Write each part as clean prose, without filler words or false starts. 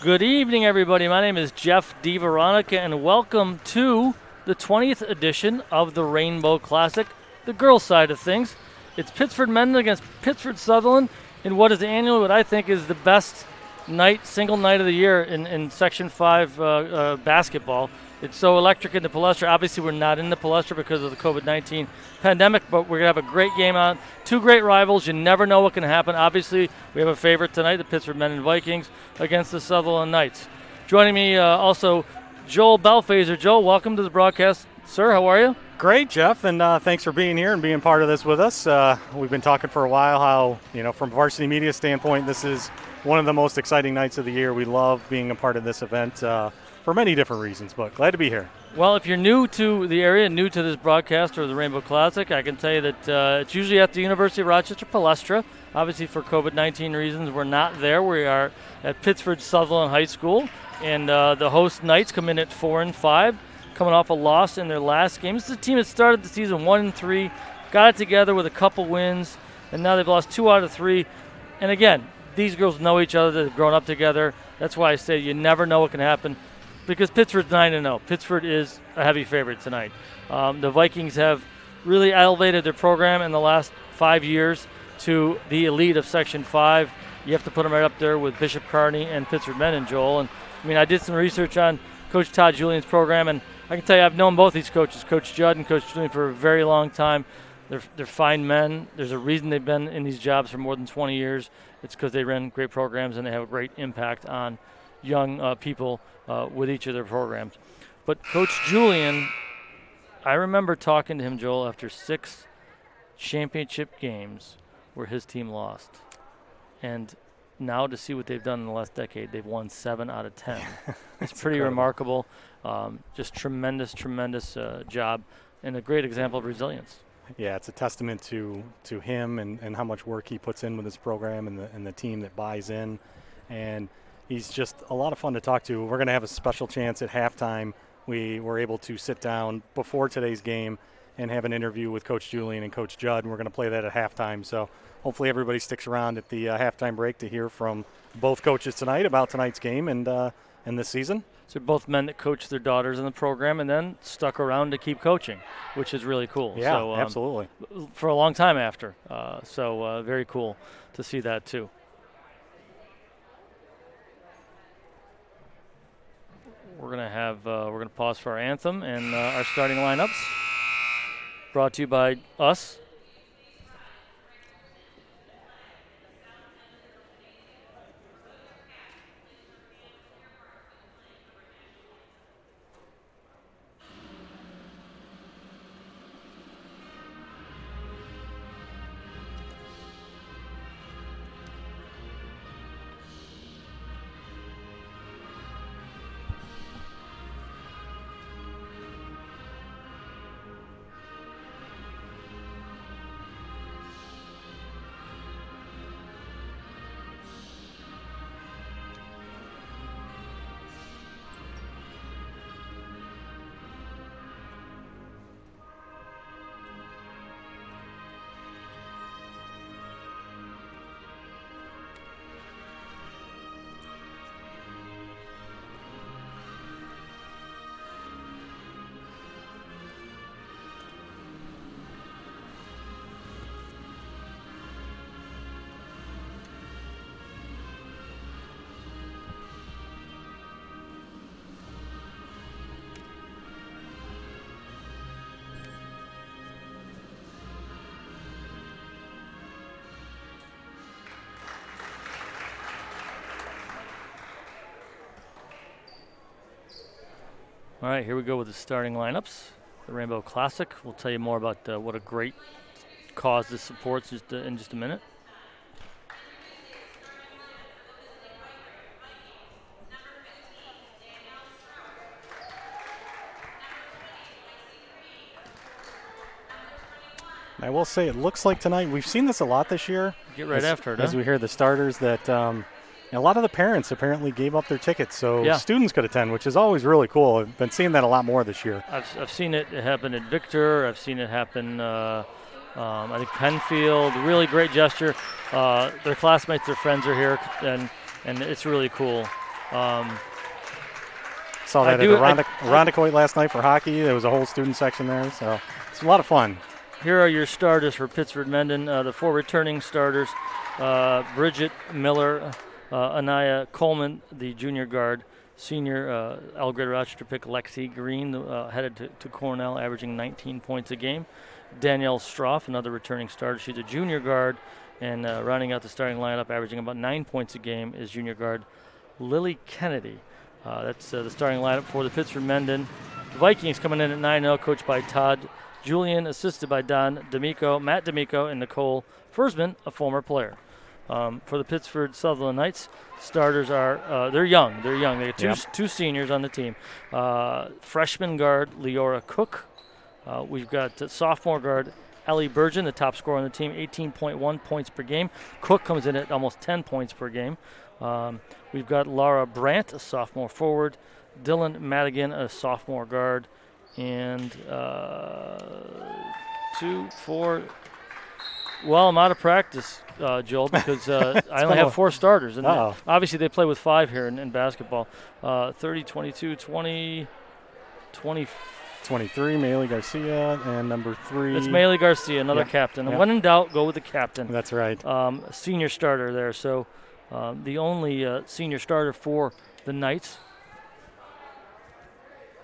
Good evening, everybody. My name is Jeff DeVeronica, and welcome to the 20th edition of the Rainbow Classic, the girls' side of things. It's Pittsford Mendon against Pittsford Sutherland in what is annually what I think is the best single night of the year in Section 5 basketball. It's so electric in the Palestra. Obviously, we're not in the Palestra because of the COVID-19 pandemic, but we're going to have a great game on. Two great rivals. You never know what can happen. Obviously, we have a favorite tonight, the Pittsford Mendon Vikings against the Sutherland Knights. Joining me also, Joel Belfazer. Joel, welcome to the broadcast. Sir, how are you? Great, Jeff, and thanks for being here and being part of this with us. We've been talking for a while how, from varsity media standpoint, this is one of the most exciting nights of the year. We love being a part of this event for many different reasons, but glad to be here. Well, if you're new to the area, new to this broadcast or the Rainbow Classic, I can tell you that it's usually at the University of Rochester Palestra. Obviously, for COVID-19 reasons, we're not there. We are at Pittsford Sutherland High School, and the host Knights come in at 4-5, coming off a loss in their last game. This is a team that started the season 1-3, got it together with a couple wins, and now they've lost 2 out of 3. And again, these girls know each other. They've grown up together. That's why I say you never know what can happen, because Pittsford's 9-0. Pittsford is a heavy favorite tonight. The Vikings have really elevated their program in the last 5 years to the elite of Section 5. You have to put them right up there with Bishop Kearney and Pittsford Mendon, Joel. And I did some research on Coach Todd Julian's program, and I can tell you I've known both these coaches, Coach Judd and Coach Julian, for a very long time. They're fine men. There's a reason they've been in these jobs for more than 20 years. It's because they run great programs and they have a great impact on young people with each of their programs. But Coach Julian, I remember talking to him, Joel, after 6 championship games where his team lost. And now to see what they've done in the last decade, they've won 7 out of 10. It's pretty remarkable. Just tremendous job and a great example of resilience. Yeah, it's a testament to him and how much work he puts in with his program and the team that buys in. And he's just a lot of fun to talk to. We're going to have a special chance at halftime. We were able to sit down before today's game and have an interview with Coach Julian and Coach Judd, and we're going to play that at halftime. So hopefully everybody sticks around at the halftime break to hear from both coaches tonight about tonight's game and this season. So both men that coached their daughters in the program and then stuck around to keep coaching, which is really cool. Yeah, so, absolutely. For a long time after. So very cool to see that too. We're gonna pause for our anthem and our starting lineups. Brought to you by us. All right, here we go with the starting lineups. The Rainbow Classic. We'll tell you more about what a great cause this supports in just a minute. I will say it looks like tonight, we've seen this a lot this year. Get right after it, as we hear the starters, that a lot of the parents apparently gave up their tickets so students could attend, which is always really cool. I've been seeing that a lot more this year. I've seen it happen at Victor. I've seen it happen, I think, Penfield. Really great gesture. Their classmates, their friends are here, and it's really cool Saw that at Irondequoit last night for hockey. There was a whole student section there, so it's a lot of fun. Here are your starters for Pittsford Mendon. The 4 returning starters: Bridget Miller, Anaya Coleman, the junior guard, senior L Greater Rochester pick Lexi Green, headed to Cornell, averaging 19 points a game. Danielle Stroff, another returning starter. She's a junior guard, and rounding out the starting lineup, averaging about 9 points a game, is junior guard Lily Kennedy. That's the starting lineup for the Pittsford Mendon Vikings, coming in at 9-0, coached by Todd Julian, assisted by Matt D'Amico, and Nicole Fersman, a former player. For the Pittsford Sutherland Knights, starters are they're young. They got two seniors on the team. Freshman guard Leora Cook. We've got sophomore guard Ellie Burgeon, the top scorer on the team, 18.1 points per game. Cook comes in at almost 10 points per game. We've got Laura Brandt, a sophomore forward, Dylan Madigan, a sophomore guard, and 2, 4. Well, I'm out of practice, Joel, because I only have 4 starters. And obviously they play with 5 here in basketball. 30, 22, 20, 23, Maylee Garcia, and number 3. It's Maylee Garcia, another captain. And when in doubt, go with the captain. That's right. Senior starter there. So the only senior starter for the Knights.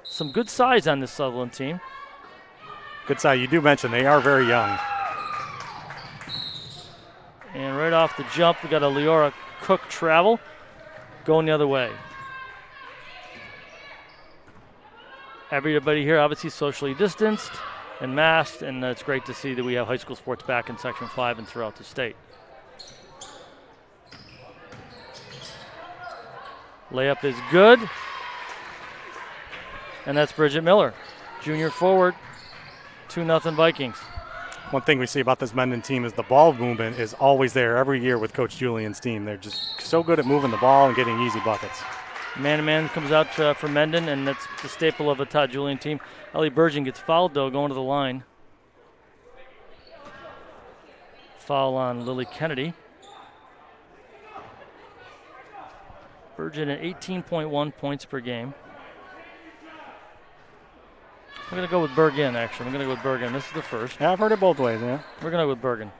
Some good size on this Sutherland team. Good size. You do mention they are very young. And right off the jump, we got a Leora Cook travel going the other way. Everybody here obviously socially distanced and masked, and it's great to see that we have high school sports back in Section 5 and throughout the state. Layup is good. And that's Bridget Miller, junior forward, 2-0 Vikings. One thing we see about this Mendon team is the ball movement is always there every year with Coach Julian's team. They're just so good at moving the ball and getting easy buckets. Man-to-man comes out for Mendon, and that's the staple of a Todd Julian team. Ellie Burgeon gets fouled, though, going to the line. Foul on Lily Kennedy. Burgeon at 18.1 points per game. I'm going to go with Bergen, actually. I'm going to go with Bergen. This is the first. Yeah, I've heard it both ways, yeah. We're going to go with Bergen.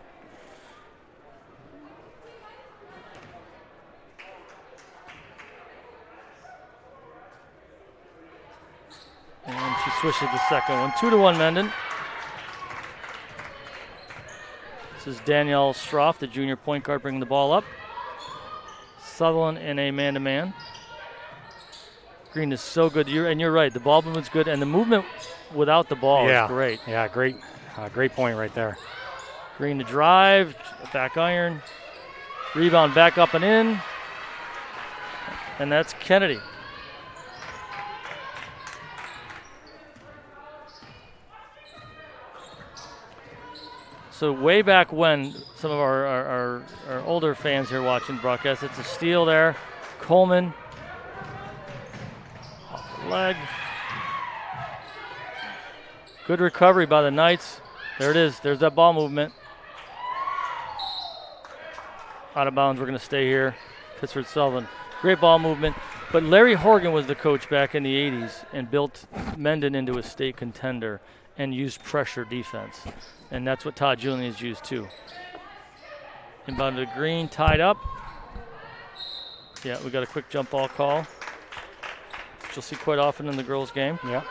And she swishes the second one. 2-1 Mendon. This is Danielle Stroff, the junior point guard, bringing the ball up. Sutherland in a man-to-man. Green is so good. You're right. The ball movement's good, and the movement without the ball is great. Yeah, great point right there. Green to drive, back iron, rebound back up and in, and that's Kennedy. So way back when, some of our older fans here watching broadcast, it's a steal there. Coleman. Leg. Good recovery by the Knights. There it is. There's that ball movement. Out of bounds. We're going to stay here. Pittsford Sutherland. Great ball movement. But Larry Horgan was the coach back in the 80s and built Mendon into a state contender and used pressure defense. And that's what Todd Julian has used too. Inbound to Green, tied up. Yeah, we got a quick jump ball call, which you'll see quite often in the girls' game. Yeah.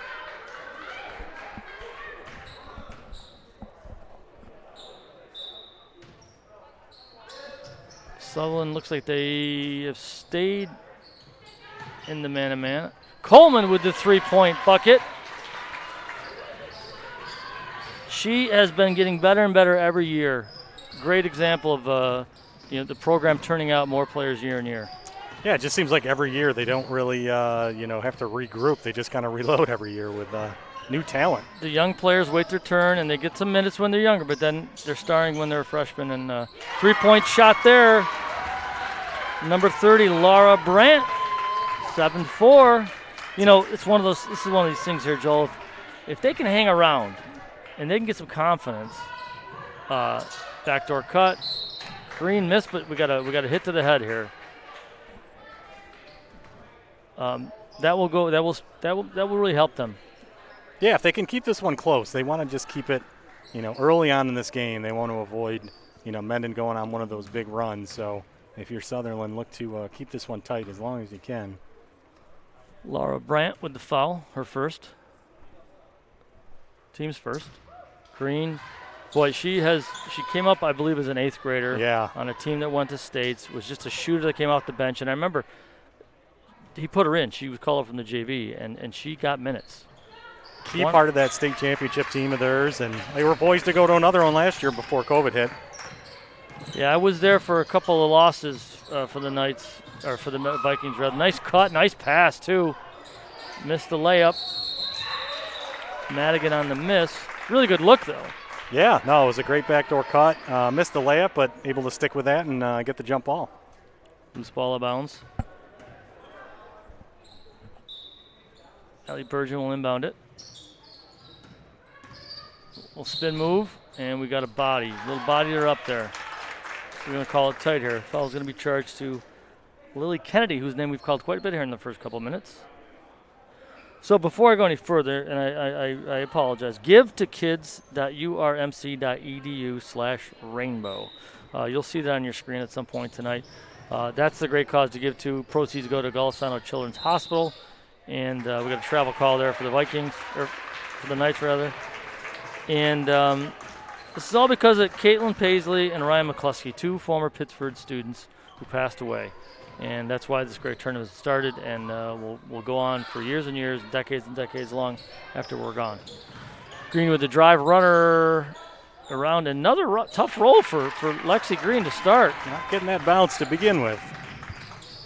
Sutherland looks like they have stayed in the man-to-man. Coleman with the three-point bucket. She has been getting better and better every year. Great example of the program turning out more players year and year. Yeah, it just seems like every year they don't really have to regroup. They just kind of reload every year with new talent. The young players wait their turn and they get some minutes when they're younger, but then they're starring when they're a freshman. And three-point shot there. Number 30, Laura Brandt, 7-4. It's one of those. This is one of these things here, Joel. If they can hang around and they can get some confidence, backdoor cut, Green missed, but we got a hit to the head here. that will really help them. Yeah, if they can keep this one close, they want to just keep it, early on in this game. They want to avoid, Mendon going on one of those big runs. So if you're Sutherland, look to keep this one tight as long as you can. Laura Brandt with the foul, her first. Team's first. Green, boy, she came up, I believe, as an 8th grader. Yeah. On a team that went to states. Was just a shooter that came off the bench, and I remember he put her in. She was called up from the JV, and she got minutes. Key part of that state championship team of theirs, and they were poised to go to another one last year before COVID hit. Yeah, I was there for a couple of losses for the Knights, or for the Vikings. Rather. Nice cut, nice pass, too. Missed the layup. Madigan on the miss. Really good look, though. Yeah, no, it was a great backdoor cut. Missed the layup, but able to stick with that and get the jump ball. Loose ball out of bounds. Allie Burgeon will inbound it. We'll spin move, and we got a body. Little bodier up there. We're going to call it tight here. Foul's going to be charged to Lily Kennedy, whose name we've called quite a bit here in the first couple of minutes. So before I go any further, and I apologize, give to kids.urmc.edu/rainbow. You'll see that on your screen at some point tonight. That's the great cause to give to. Proceeds go to Golisano Children's Hospital. And we got a travel call there for the Vikings, or for the Knights, rather. And this is all because of Caitlin Paisley and Ryan McCluskey, 2 former Pittsford students who passed away. And that's why this great tournament started, and will go on for years and years, decades and decades long after we're gone. Green with the drive, runner around. Another tough roll for Lexi Green to start. Not getting that bounce to begin with.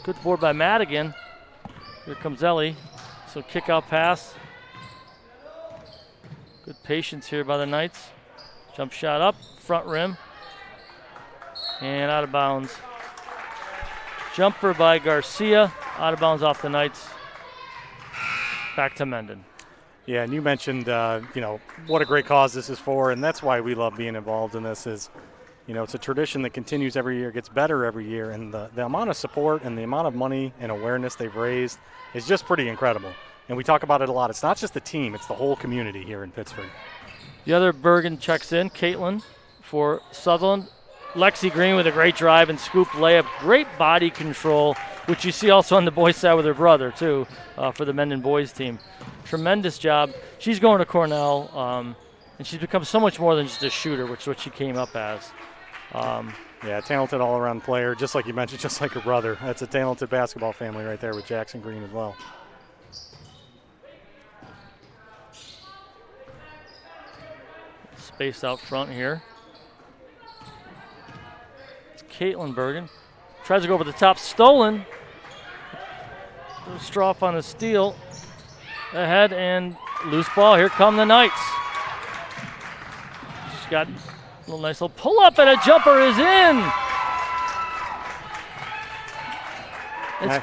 Good board by Madigan. Here comes Ellie. So kick out pass. Good patience here by the Knights. Jump shot up, front rim. And out of bounds. Jumper by Garcia, out of bounds off the Knights. Back to Mendon. Yeah, and you mentioned, what a great cause this is for, and that's why we love being involved in this is, it's a tradition that continues every year, gets better every year, and the amount of support and the amount of money and awareness they've raised is just pretty incredible. And we talk about it a lot. It's not just the team, it's the whole community here in Pittsford. The other Bergen checks in, Caitlin for Sutherland. Lexi Green with a great drive and scoop layup. Great body control, which you see also on the boys' side with her brother, too, for the Mendon boys team. Tremendous job. She's going to Cornell, and she's become so much more than just a shooter, which is what she came up as. Yeah, talented all-around player, just like you mentioned, just like her brother. That's a talented basketball family right there with Jackson Green as well. Space out front here. Caitlin Bergen tries to go over the top, stolen. Stroff on the steal. Ahead and loose ball. Here come the Knights. She's got a nice little pull up and a jumper is in. It's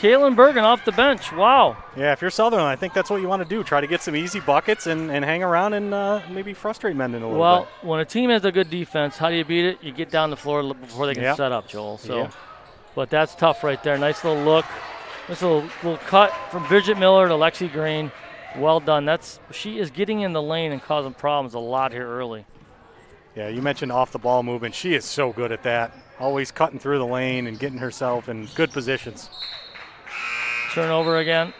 Caitlin Bergen off the bench. Wow. Yeah, if you're Sutherland, I think that's what you want to do. Try to get some easy buckets and hang around and maybe frustrate Mendon a little bit. Well, when a team has a good defense, how do you beat it? You get down the floor before they can set up, Joel. So, but that's tough right there. Nice little look. Nice little cut from Bridget Miller to Lexi Green. Well done. She is getting in the lane and causing problems a lot here early. Yeah, you mentioned off the ball movement. She is so good at that. Always cutting through the lane and getting herself in good positions. Turnover again.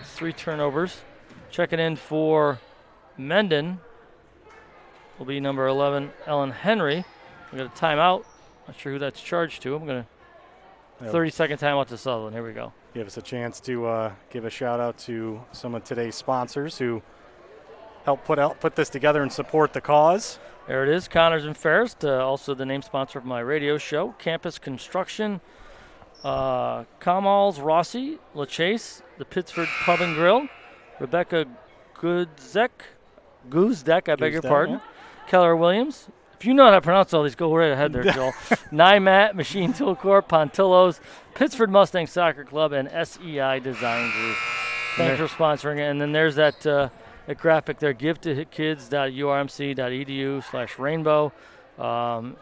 3 turnovers. Checking in for Mendon will be number 11, Ellen Henry. We got a timeout. Not sure who that's charged to. I'm going to 30-second timeout to Sutherland. Here we go. Give us a chance to give a shout out to some of today's sponsors who helped put this together and support the cause. There it is, Connors and Ferris, also the name sponsor of my radio show, Campus Construction, Comals, Rossi, LaChase, the Pittsford Pub and Grill, Rebecca Guzdek, I beg your pardon, Keller Williams. If you know how to pronounce all these, go right ahead there, Joel. NIMAT, Machine Tool Corp, Pontillos, Pittsford Mustang Soccer Club, and SEI Design Group. Thanks for sponsoring it. And then there's that graphic there, give to kids.urmc.edu/rainbow.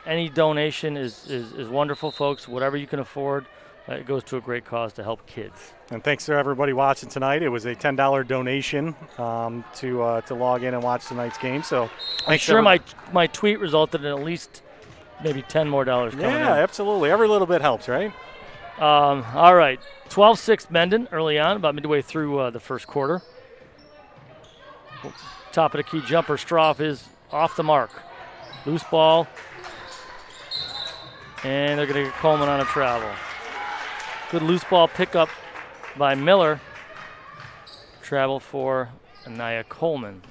Any donation is wonderful, folks, whatever you can afford. it goes to a great cause to help kids. And thanks to everybody watching tonight. It was a $10 donation to log in and watch tonight's game. So I'm sure my tweet resulted in at least maybe $10 more coming in. Yeah, absolutely. Every little bit helps, right? All right, 12-6 Mendon early on, about midway through the first quarter. Top of the key jumper, Stroff is off the mark. Loose ball, and they're going to get Coleman on a travel. Good loose ball pickup by Miller. Travel for Anaya Coleman.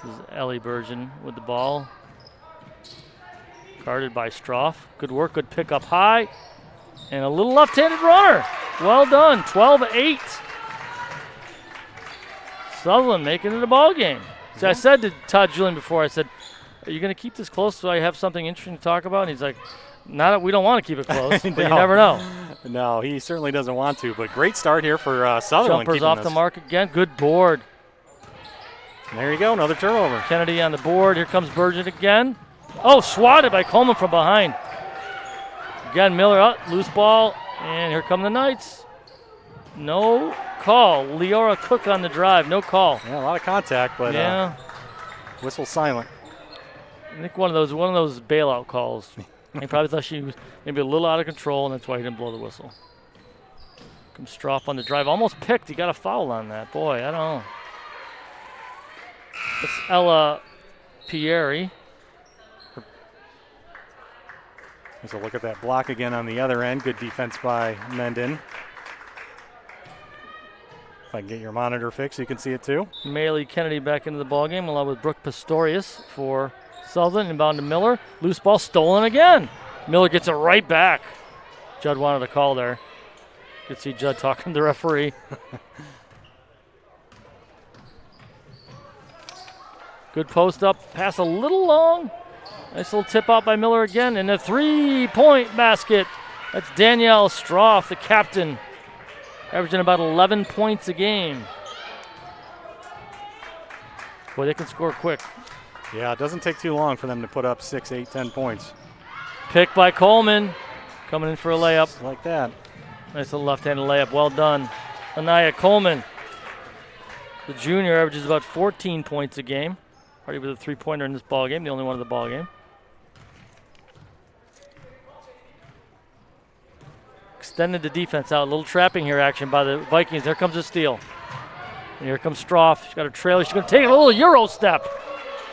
This is Ellie Burgeon with the ball. Guarded by Stroff. Good work, good pick up high. And a little left-handed runner. Well done, 12-8. Sutherland making it a ball game. See, I said to Todd Julian before, I said, are you going to keep this close so I have something interesting to talk about? And he's like, we don't want to keep it close, but you never know. No, he certainly doesn't want to, but great start here for Sutherland. Jumpers off the mark again. Good board. There you go, another turnover. Kennedy on the board. Here comes Burgett again. Oh, swatted by Coleman from behind. Again, Miller up, loose ball, and here come the Knights. No call. Leora Cook on the drive, no call. Yeah, a lot of contact, but whistle silent. I think one of those bailout calls. He probably thought she was maybe a little out of control, and that's why he didn't blow the whistle. Comes Stroff on the drive, almost picked. He got a foul on that. Boy, I don't know. It's Ella Pieri. There's a look at that block again on the other end. Good defense by Mendon. If I can get your monitor fixed, you can see it too. Maylee Kennedy back into the ballgame along with Brooke Pistorius for Sutherland. Inbound to Miller. Loose ball stolen again. Miller gets it right back. Judd wanted a call there. You could see Judd talking to the referee. Good post up. Pass a little long. Nice little tip out by Miller again. And a 3-point basket. That's Danielle Stroff, the captain, averaging about 11 points a game. Boy, they can score quick. Yeah, it doesn't take too long for them to put up 6, 8, 10 points. Pick by Coleman. Coming in for a layup. Just like that. Nice little left-handed layup. Well done. Anaya Coleman, the junior, averages about 14 points a game. Already with a three-pointer in this ball game, the only one of the ball game. Extended the defense out. A little trapping here action by the Vikings. There comes a steal. And here comes Stroff. She's got a trailer. She's going to take a little Euro step.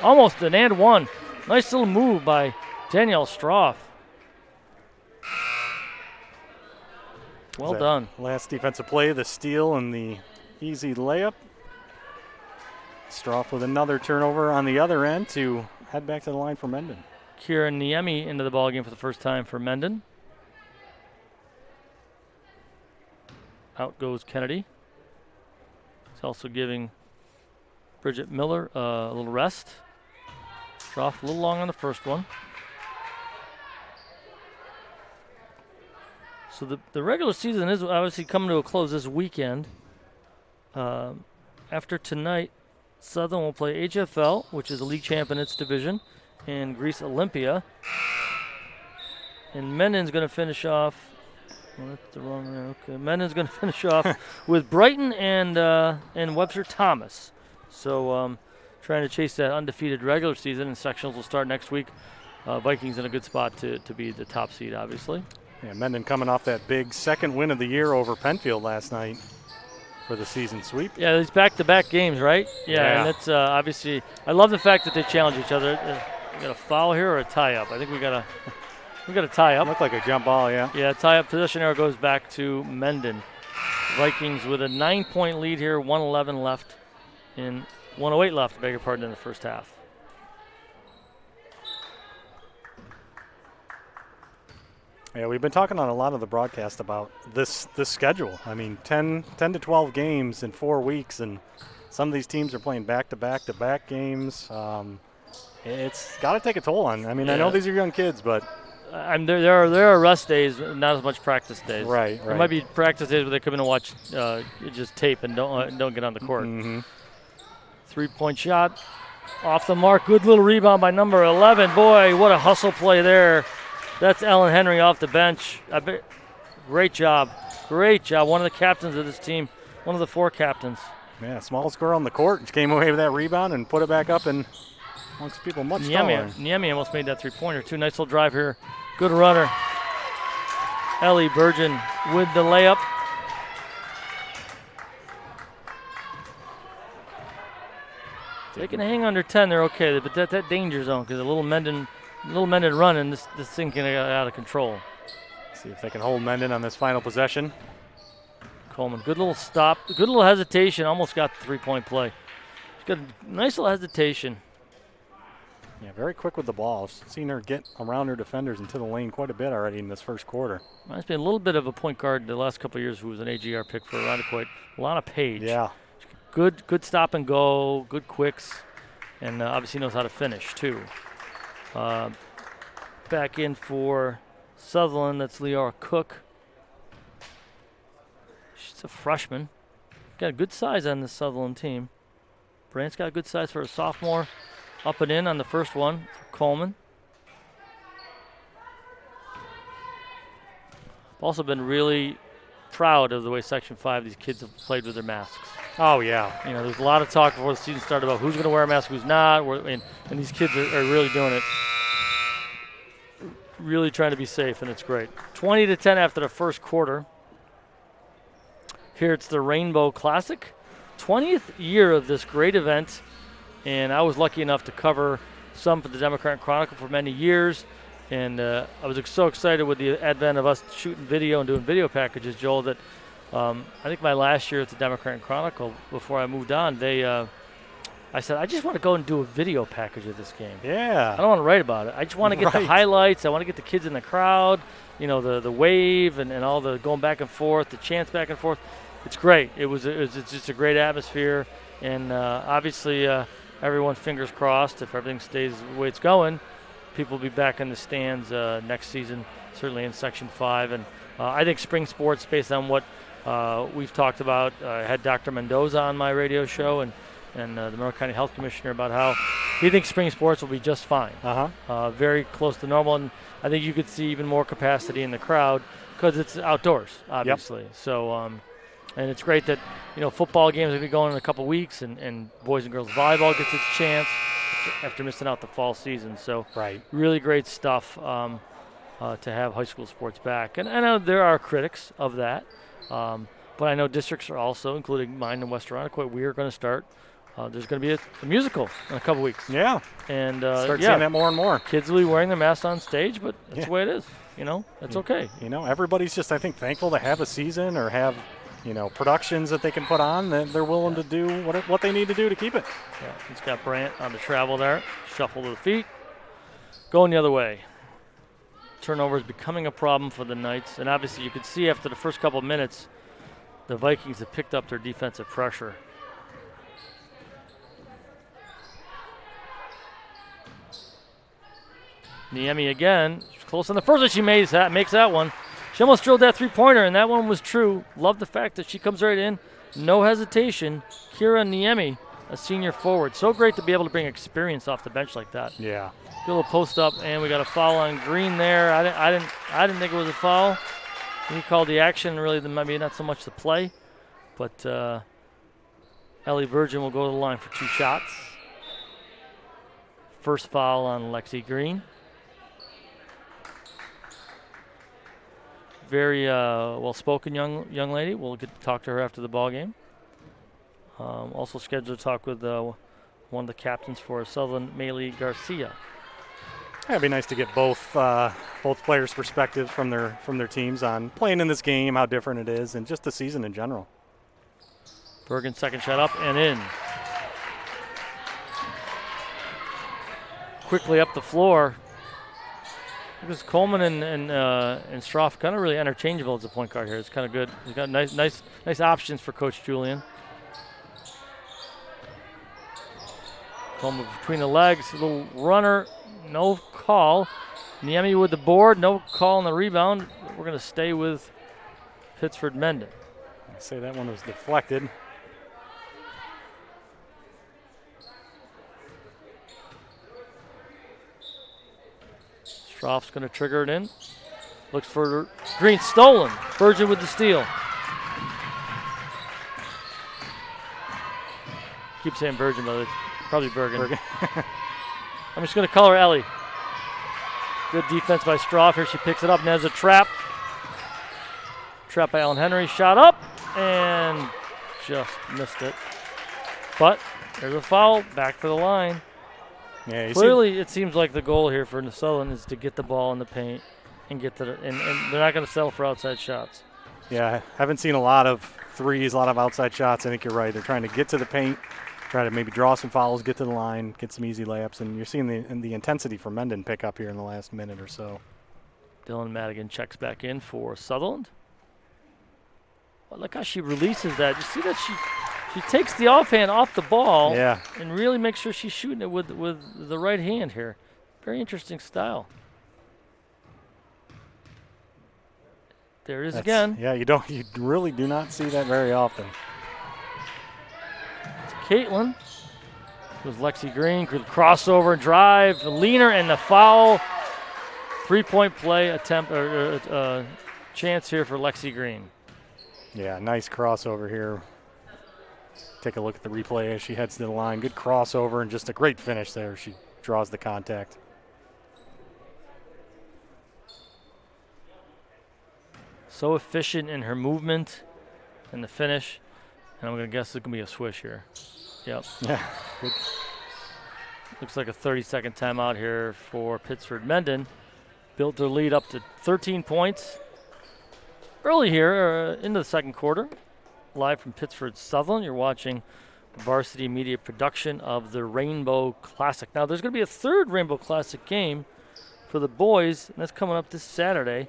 Almost an and one. Nice little move by Danielle Stroff. Well done. Last defensive play, the steal and the easy layup. Stroff with another turnover on the other end to head back to the line for Mendon. Kieran Niemi into the ballgame for the first time for Mendon. Out goes Kennedy. He's also giving Bridget Miller a little rest. Stroff a little long on the first one. So the regular season is obviously coming to a close this weekend. After tonight, Sutherland will play HFL, which is a league champ in its division, and Greece Olympia. And Mendon's going to finish off. Well, that's the wrong one. Okay, Mendon's going to finish off with Brighton and Webster Thomas. So trying to chase that undefeated regular season, and sectionals will start next week. Vikings in a good spot to be the top seed, obviously. Yeah, Mendon coming off that big second win of the year over Penfield last night for the season sweep. Yeah, these back-to-back games, right? Yeah. And that's obviously – I love the fact that they challenge each other. We got a foul here or a tie-up? I think we got a tie-up. Looked like a jump ball, yeah. Yeah, tie-up. Possession arrow goes back to Mendon. Vikings with a 9-point lead here, 1:11 left in 1:08 left, beg your pardon, in the first half. Yeah, we've been talking on a lot of the broadcast about this schedule. I mean, 10 to 12 games in 4 weeks, and some of these teams are playing back-to-back games. It's got to take a toll on. I mean, I know these are young kids, but there are rest days, not as much practice days. Right. There might be practice days where they come in and watch just tape and don't get on the court. Mm-hmm. 3-point shot off the mark. Good little rebound by number 11. Boy, what a hustle play there That's Ellen Henry off the bench. Great job. Great job. One of the captains of this team. One of the 4 captains. Yeah, smallest girl on the court. She came away with that rebound and put it back up and amongst people much taller. Niemi almost made that three-pointer, too. Nice little drive here. Good runner. Ellie Burgeon with the layup. They can hang under 10, they're okay. But that danger zone, because a little Mendon run, and this thing can get out of control. See if they can hold Mendon on this final possession. Coleman, good little stop, good little hesitation, almost got the three-point play. She's got a nice little hesitation. Yeah, very quick with the ball. Seen her get around her defenders into the lane quite a bit already in this first quarter. Reminds me a little bit of a point guard the last couple of years who was an AGR pick for Irondequoit. Lana Page. Yeah. Good stop and go, good quicks, and obviously knows how to finish too. Back in for Sutherland, that's Leora Cook. She's a freshman. Got a good size on the Sutherland team. Brant's got a good size for a sophomore. Up and in on the first one for Coleman. Also been really proud of the way Section 5 these kids have played with their masks. Oh, yeah. You know, there's a lot of talk before the season started about who's going to wear a mask, who's not, and these kids are really doing it. Really trying to be safe, and it's great. 20-10 after the first quarter. Here it's the Rainbow Classic. 20th year of this great event, and I was lucky enough to cover some for the Democrat Chronicle for many years. And I was so excited with the advent of us shooting video and doing video packages, Joel, that I think my last year at the Democrat Chronicle, before I moved on, I said, I just want to go and do a video package of this game. Yeah. I don't want to write about it. I just want to get the highlights. I want to get the kids in the crowd, you know, the wave and all the going back and forth, the chants back and forth. It's great. It's just a great atmosphere. And obviously everyone fingers crossed if everything stays the way it's going. People will be back in the stands next season, certainly in Section 5. And I think spring sports, based on what we've talked about, I had Dr. Mendoza on my radio show and the Monroe County Health Commissioner about how he thinks spring sports will be just fine. Very close to normal. And I think you could see even more capacity in the crowd because it's outdoors, obviously. Yep. So, and it's great that, you know, football games will be going in a couple weeks and boys and girls volleyball gets its chance after missing out the fall season. So really great stuff to have high school sports back. And I know there are critics of that, but I know districts are also, including mine in West Irondequoit, we are going to start. There's going to be a musical in a couple weeks. Yeah. And start seeing that more and more. Kids will be wearing their masks on stage, but that's the way it is. You know, that's okay. You know, everybody's just, I think, thankful to have a season or have, you know, productions that they can put on that they're willing to do what they need to do to keep it. Yeah, he's got Brant on the travel there. Shuffle to the feet. Going the other way. Turnover is becoming a problem for the Knights. And obviously you could see after the first couple of minutes, the Vikings have picked up their defensive pressure. Niemi again. She's close on the first one. She makes that one. She almost drilled that three-pointer, and that one was true. Love the fact that she comes right in. No hesitation. Kira Niemi, a senior forward. So great to be able to bring experience off the bench like that. Yeah. Good little post up, and we got a foul on Green there. I didn't think it was a foul. He called the action. Really, maybe not so much the play. But Ellie Virgin will go to the line for 2 shots. First foul on Lexi Green. Very well-spoken young lady. We'll get to talk to her after the ball game. Also scheduled to talk with one of the captains for Sutherland, Maylee Garcia. It'd be nice to get both players' perspectives from their teams on playing in this game, how different it is, and just the season in general. Bergen second shot up and in. Quickly up the floor. Because Coleman and Stroff kind of really interchangeable as a point guard here. It's kind of good. He's got nice options for Coach Julian. Coleman between the legs, a little runner, no call. Niemi with the board, no call on the rebound. We're going to stay with Pittsford Mendon. I'd say that one was deflected. Stroff's going to trigger it in. Looks for Green, stolen. Bergen with the steal. Keep saying Bergen, but it's probably Bergen. I'm just going to call her Ellie. Good defense by Stroff. Here she picks it up, and there's a trap. Trap by Ellen Henry. Shot up, and just missed it. But there's a foul. Back to the line. Yeah, Clearly, it seems like the goal here for Sutherland is to get the ball in the paint and get to and they're not going to settle for outside shots. Yeah, I haven't seen a lot of threes, a lot of outside shots. I think you're right. They're trying to get to the paint, try to maybe draw some fouls, get to the line, get some easy layups, and you're seeing the intensity for Mendon pick up here in the last minute or so. Dylan Madigan checks back in for Sutherland. Well, look how she releases that. You see that she takes the offhand off the ball and really makes sure she's shooting it with the right hand here. Very interesting style. There it is again. Yeah, you really do not see that very often. It's Caitlin with Lexi Green. Good crossover drive, the leaner and the foul. 3-point play attempt or chance here for Lexi Green. Yeah, nice crossover here. Take a look at the replay as she heads to the line. Good crossover and just a great finish there. She draws the contact. So efficient in her movement and the finish. And I'm going to guess it's going to be a swish here. Yep. Yeah. Good. Looks like a 30-second timeout here for Pittsford. Mendon built their lead up to 13 points early here into the second quarter. Live from Pittsford Sutherland, you're watching Varsity Media production of the Rainbow Classic. Now, there's going to be a third Rainbow Classic game for the boys, and that's coming up this Saturday.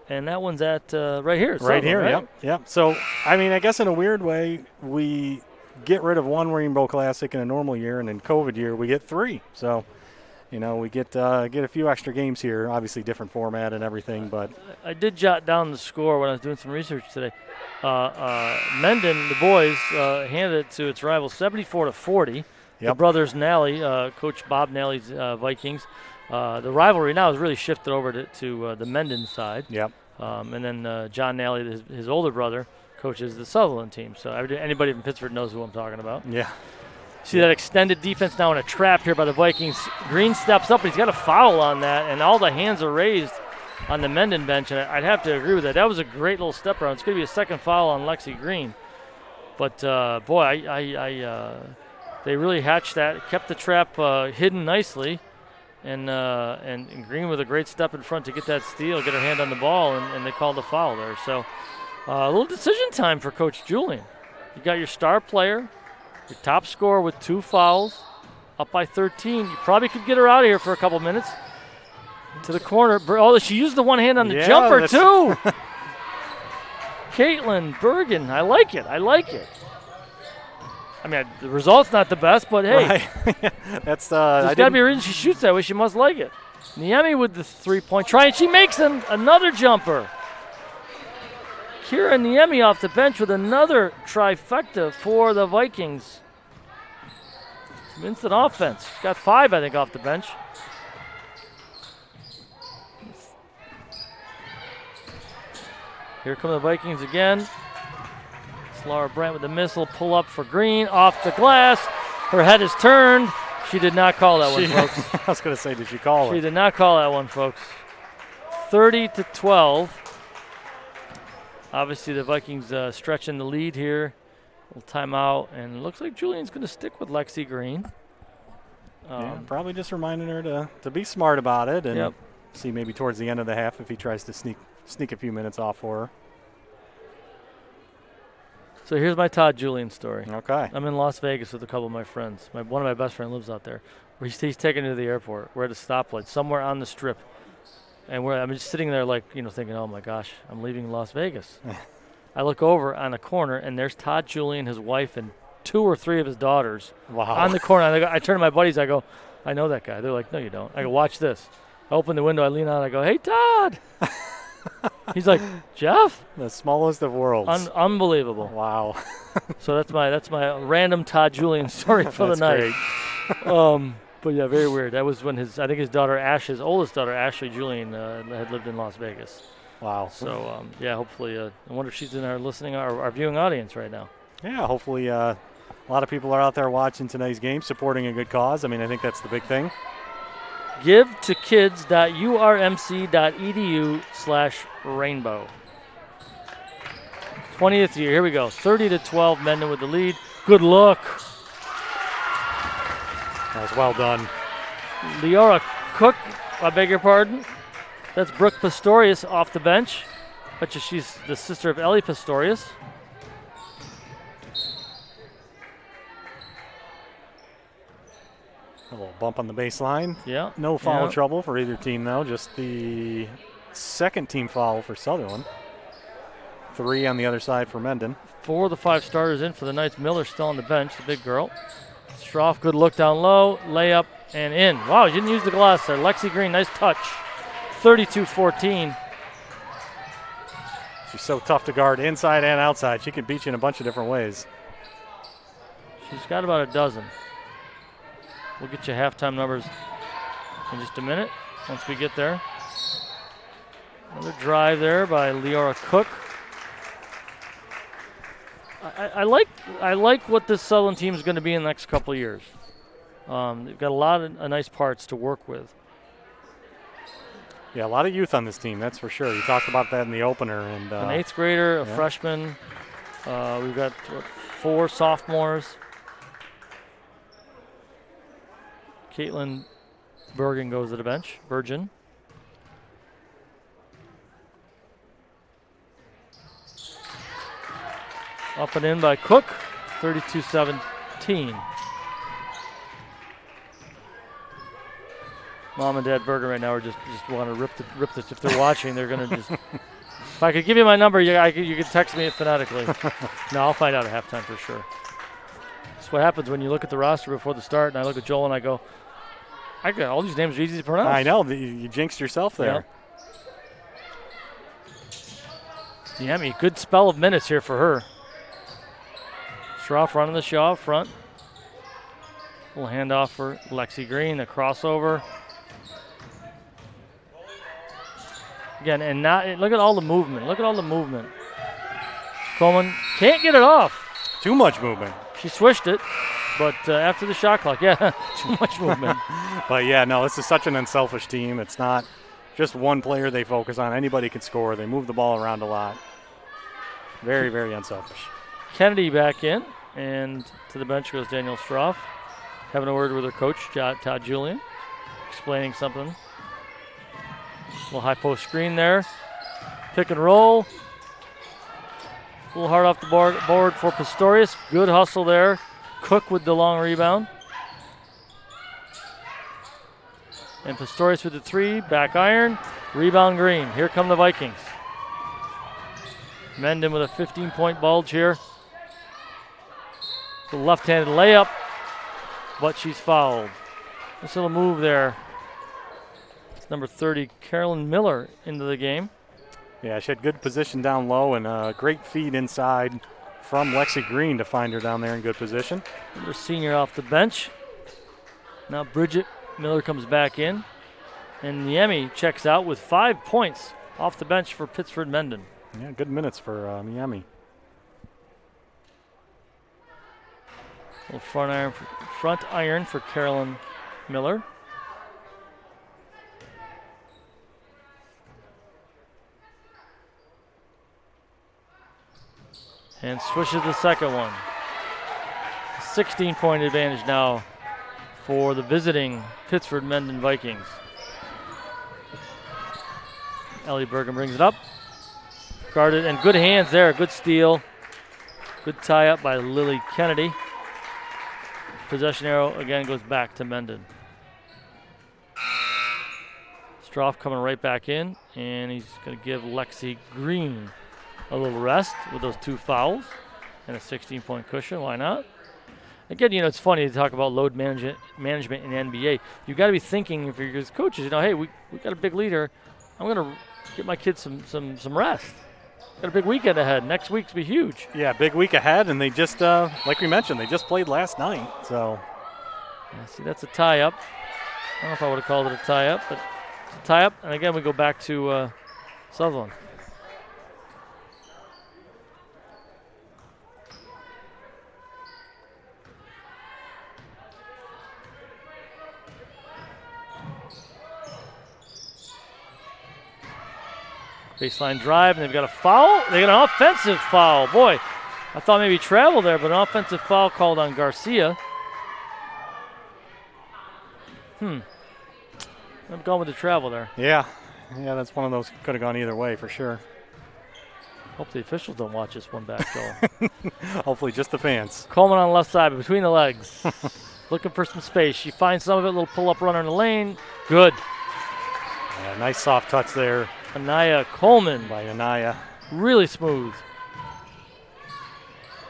And that one's at right here. Right here, right? Yep. So, I mean, I guess in a weird way, we get rid of one Rainbow Classic in a normal year, and in COVID year, we get 3. So, you know, we get a few extra games here. Obviously, different format and everything, but I did jot down the score when I was doing some research today. Mendon, the boys, handed it to its rival 74-40. Yep. The brothers Nally, Coach Bob Nally's Vikings. The rivalry now has really shifted over to the Mendon side. Yep. And then John Nally, his older brother, coaches the Sutherland team. So anybody from Pittsford knows who I'm talking about. Yeah. See that extended defense now in a trap here by the Vikings. Green steps up, and he's got a foul on that, and all the hands are raised on the Mendon bench, and I'd have to agree with that. That was a great little step around. It's going to be a second foul on Lexi Green. But, boy, they really hatched that, kept the trap hidden nicely, and Green with a great step in front to get that steal, get her hand on the ball, and they called the foul there. So a little decision time for Coach Julian. You got your star player, your top scorer with 2 fouls, up by 13. You probably could get her out of here for a couple minutes. To the corner. Oh, she used the one hand on the jumper, too. Caitlin Bergen. I like it. I mean, the result's not the best, but hey. Right. There's got to be a reason she shoots that way. She must like it. Niemi with the 3-point try, and she makes another jumper. Kira Niemi off the bench with another trifecta for the Vikings. Some instant offense. She's got 5, I think, off the bench. Here come the Vikings again. It's Laura Brandt with the missile. Pull up for Green. Off the glass. Her head is turned. She did not call that one, folks. I was going to say, did she call it? She did not call that one, folks. 30-12. Obviously, the Vikings stretching the lead here. A little timeout. And it looks like Julian's going to stick with Lexi Green. Probably just reminding her to be smart about it and see maybe towards the end of the half if he tries to sneak a few minutes off for her. So here's my Todd Julian story. Okay. I'm in Las Vegas with a couple of my friends. One of my best friends lives out there. He's taken me to the airport. We're at a stoplight somewhere on the strip. And I'm just sitting there thinking, oh, my gosh, I'm leaving Las Vegas. I look over on a corner, and there's Todd Julian, his wife, and 2 or 3 of his daughters on the corner. I turn to my buddies. I go, I know that guy. They're like, no, you don't. I go, watch this. I open the window. I lean out. I go, hey, Todd. He's like, Jeff? The smallest of worlds. Unbelievable. Wow. So that's my random Todd Julian story for the night. But yeah, very weird. That was when his daughter his oldest daughter, Ashley Julian, had lived in Las Vegas. Wow. So, hopefully, I wonder if she's in our our viewing audience right now. Yeah, hopefully a lot of people are out there watching tonight's game, supporting a good cause. I mean, I think that's the big thing. GiveToKids.urmc.edu/rainbow. 20th year. Here we go. 30-12, Mendon with the lead. Good look. That was well done. Leora Cook, I beg your pardon. That's Brooke Pistorius off the bench. Bet you she's the sister of Ellie Pistorius. A little bump on the baseline. Yeah. No foul trouble for either team, though. Just the second team foul for Sutherland. 3 on the other side for Mendon. 4 of the 5 starters in for the Knights. Miller still on the bench, the big girl. Stroff, good look down low, layup, and in. Wow, you didn't use the glass there. Lexi Green, nice touch. 32-14. She's so tough to guard inside and outside. She can beat you in a bunch of different ways. She's got about a dozen. We'll get you halftime numbers in just a minute once we get there. Another drive there by Leora Cook. I like what this Sutherland team is going to be in the next couple of years. They've got a lot of nice parts to work with. Yeah, a lot of youth on this team, that's for sure. You talked about that in the opener. And an 8th grader, a freshman. We've got 4 sophomores. Caitlin Bergen goes to the bench. Virgin. Up and in by Cook, 32-17. Mom and Dad Berger right now are just want to rip this. If they're watching, they're going to just. If I could give you my number, you could text me it phonetically. No, I'll find out at halftime for sure. That's what happens when you look at the roster before the start, and I look at Joel and I go, I got all these names are easy to pronounce. I know, you jinxed yourself there. Yeah, good spell of minutes here for her. Stroff running the show up front. Little handoff for Lexi Green, the crossover. Again, and look at all the movement. Look at all the movement. Coleman can't get it off. Too much movement. She swished it, but after the shot clock, too much movement. But yeah, no, this is such an unselfish team. It's not just one player they focus on. Anybody can score. They move the ball around a lot. Very, very unselfish. Kennedy back in, and to the bench goes Daniel Stroff, having a word with her coach, Todd Julian, explaining something. Little high post screen there. Pick and roll. A little hard off the board for Pistorius. Good hustle there. Cook with the long rebound. And Pistorius with the 3, back iron, rebound Green. Here come the Vikings. Mendon with a 15-point bulge here. The left-handed layup, but she's fouled. This little move there. It's number 30, Carolyn Miller, into the game. Yeah, she had good position down low and a great feed inside from Lexi Green to find her down there in good position. Another senior off the bench. Now Bridget Miller comes back in. And Niemi checks out with 5 points off the bench for Pittsford Mendon. Yeah, good minutes for Niemi. Little front iron for Carolyn Miller. And swishes the second one. 16-point advantage now for the visiting Pittsford Mendon Vikings. Ellie Bergen brings it up. Guarded, and good hands there. Good steal. Good tie up by Lily Kennedy. Possession arrow again goes back to Mendon. Stroff coming right back in, and he's going to give Lexi Green a little rest with those 2 fouls and a 16-point cushion. Why not? Again, it's funny to talk about load management in the NBA. You've got to be thinking for your coaches, hey, we got a big leader. I'm going to get my kids some rest. Got a big weekend ahead. Next week's be huge. Yeah, big week ahead, and they just, like we mentioned, they just played last night. So See, that's a tie-up. I don't know if I would have called it a tie-up, but it's a tie-up. And again, we go back to Sutherland. Baseline drive, and they've got a foul. They got an offensive foul. Boy, I thought maybe travel there, but an offensive foul called on Garcia. I'm going with the travel there. Yeah, that's one of those. Could have gone either way for sure. Hope the officials don't watch this one back, though. Hopefully just the fans. Coleman on the left side, but between the legs. Looking for some space. She finds some of it, little pull-up runner in the lane. Good. Yeah, nice soft touch there. Anaya Coleman. By Anaya. Really smooth.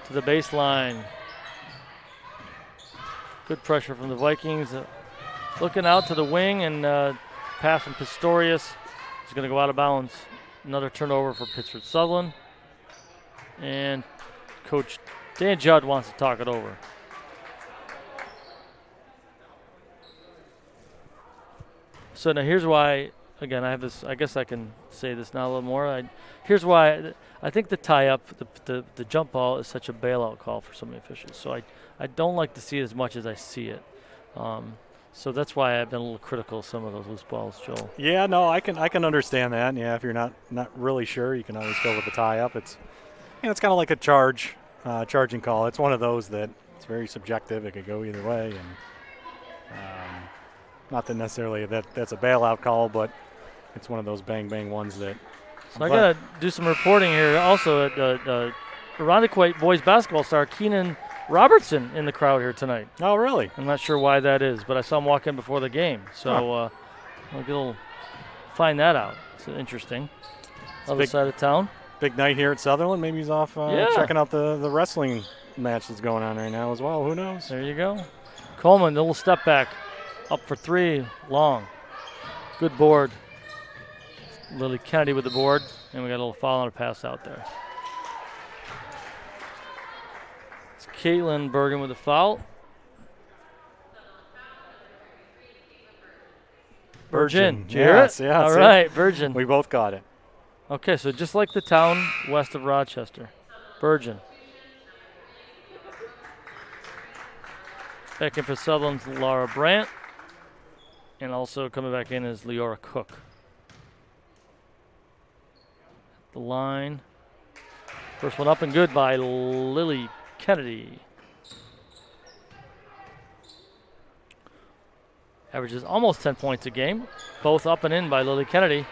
To the baseline. Good pressure from the Vikings. Looking out to the wing, and pass from Pistorius is going to go out of bounds. Another turnover for Pittsford Sutherland. And Coach Dan Judd wants to talk it over. So now here's why, again, I have this, I guess I can say this now a little more. Here's why I think the tie-up, the jump ball is such a bailout call for some of the officials. So I don't like to see it as much as I see it. So that's why I've been a little critical of some of those loose balls, Joel. Yeah, no, I can understand that. Yeah, if you're not really sure, you can always go with the tie-up. It's kind of like a charging call. It's one of those that it's very subjective. It could go either way, and not that necessarily that's a bailout call, but it's one of those bang ones that. So I gotta do some reporting here. Also, at Irondequoit boys basketball star Keenan Robertson in the crowd here tonight. Oh, really? I'm not sure why that is, but I saw him walk in before the game. So we'll find that out. It's interesting. Other side of town. Big night here at Sutherland. Maybe he's off checking out the wrestling match that's going on right now as well. Who knows? There you go. Coleman, little step back. Up for three. Long. Good board. Lily Kennedy with the board. And we got a little foul on a pass out there. Caitlin Bergen with a foul. Virgin. Yes. All right, Virgin. We both got it. Okay, so just like the town west of Rochester. Virgin. Back in for Sutherland's Laura Brandt. And also coming back in is Leora Cook. The line. First one up and good by Lily Kennedy. Averages almost 10 points a game. Both up and in by Lily Kennedy.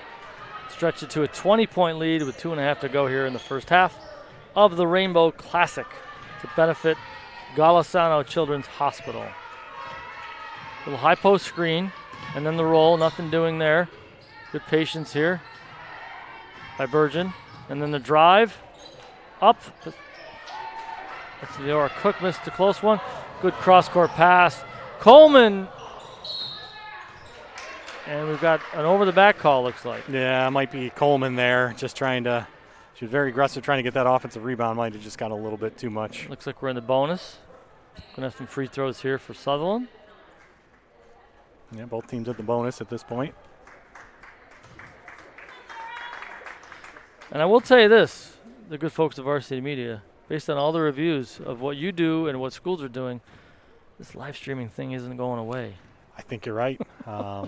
Stretched it to a 20-point lead with 2.5 to go here in the first half of the Rainbow Classic to benefit Golisano Children's Hospital. Little high post screen and then the roll. Nothing doing there. Good patience here by Virgin. And then the drive up. That's Leora Cook, missed a close one. Good cross-court pass. Coleman. And we've got an over-the-back call, looks like. Yeah, it might be Coleman there. Just she was very aggressive trying to get that offensive rebound. Might have just got a little bit too much. Looks like we're in the bonus. Gonna have some free throws here for Sutherland. Yeah, both teams at the bonus at this point. And I will tell you this, the good folks of Varsity Media, based on all the reviews of what you do and what schools are doing, this live streaming thing isn't going away. I think you're right. I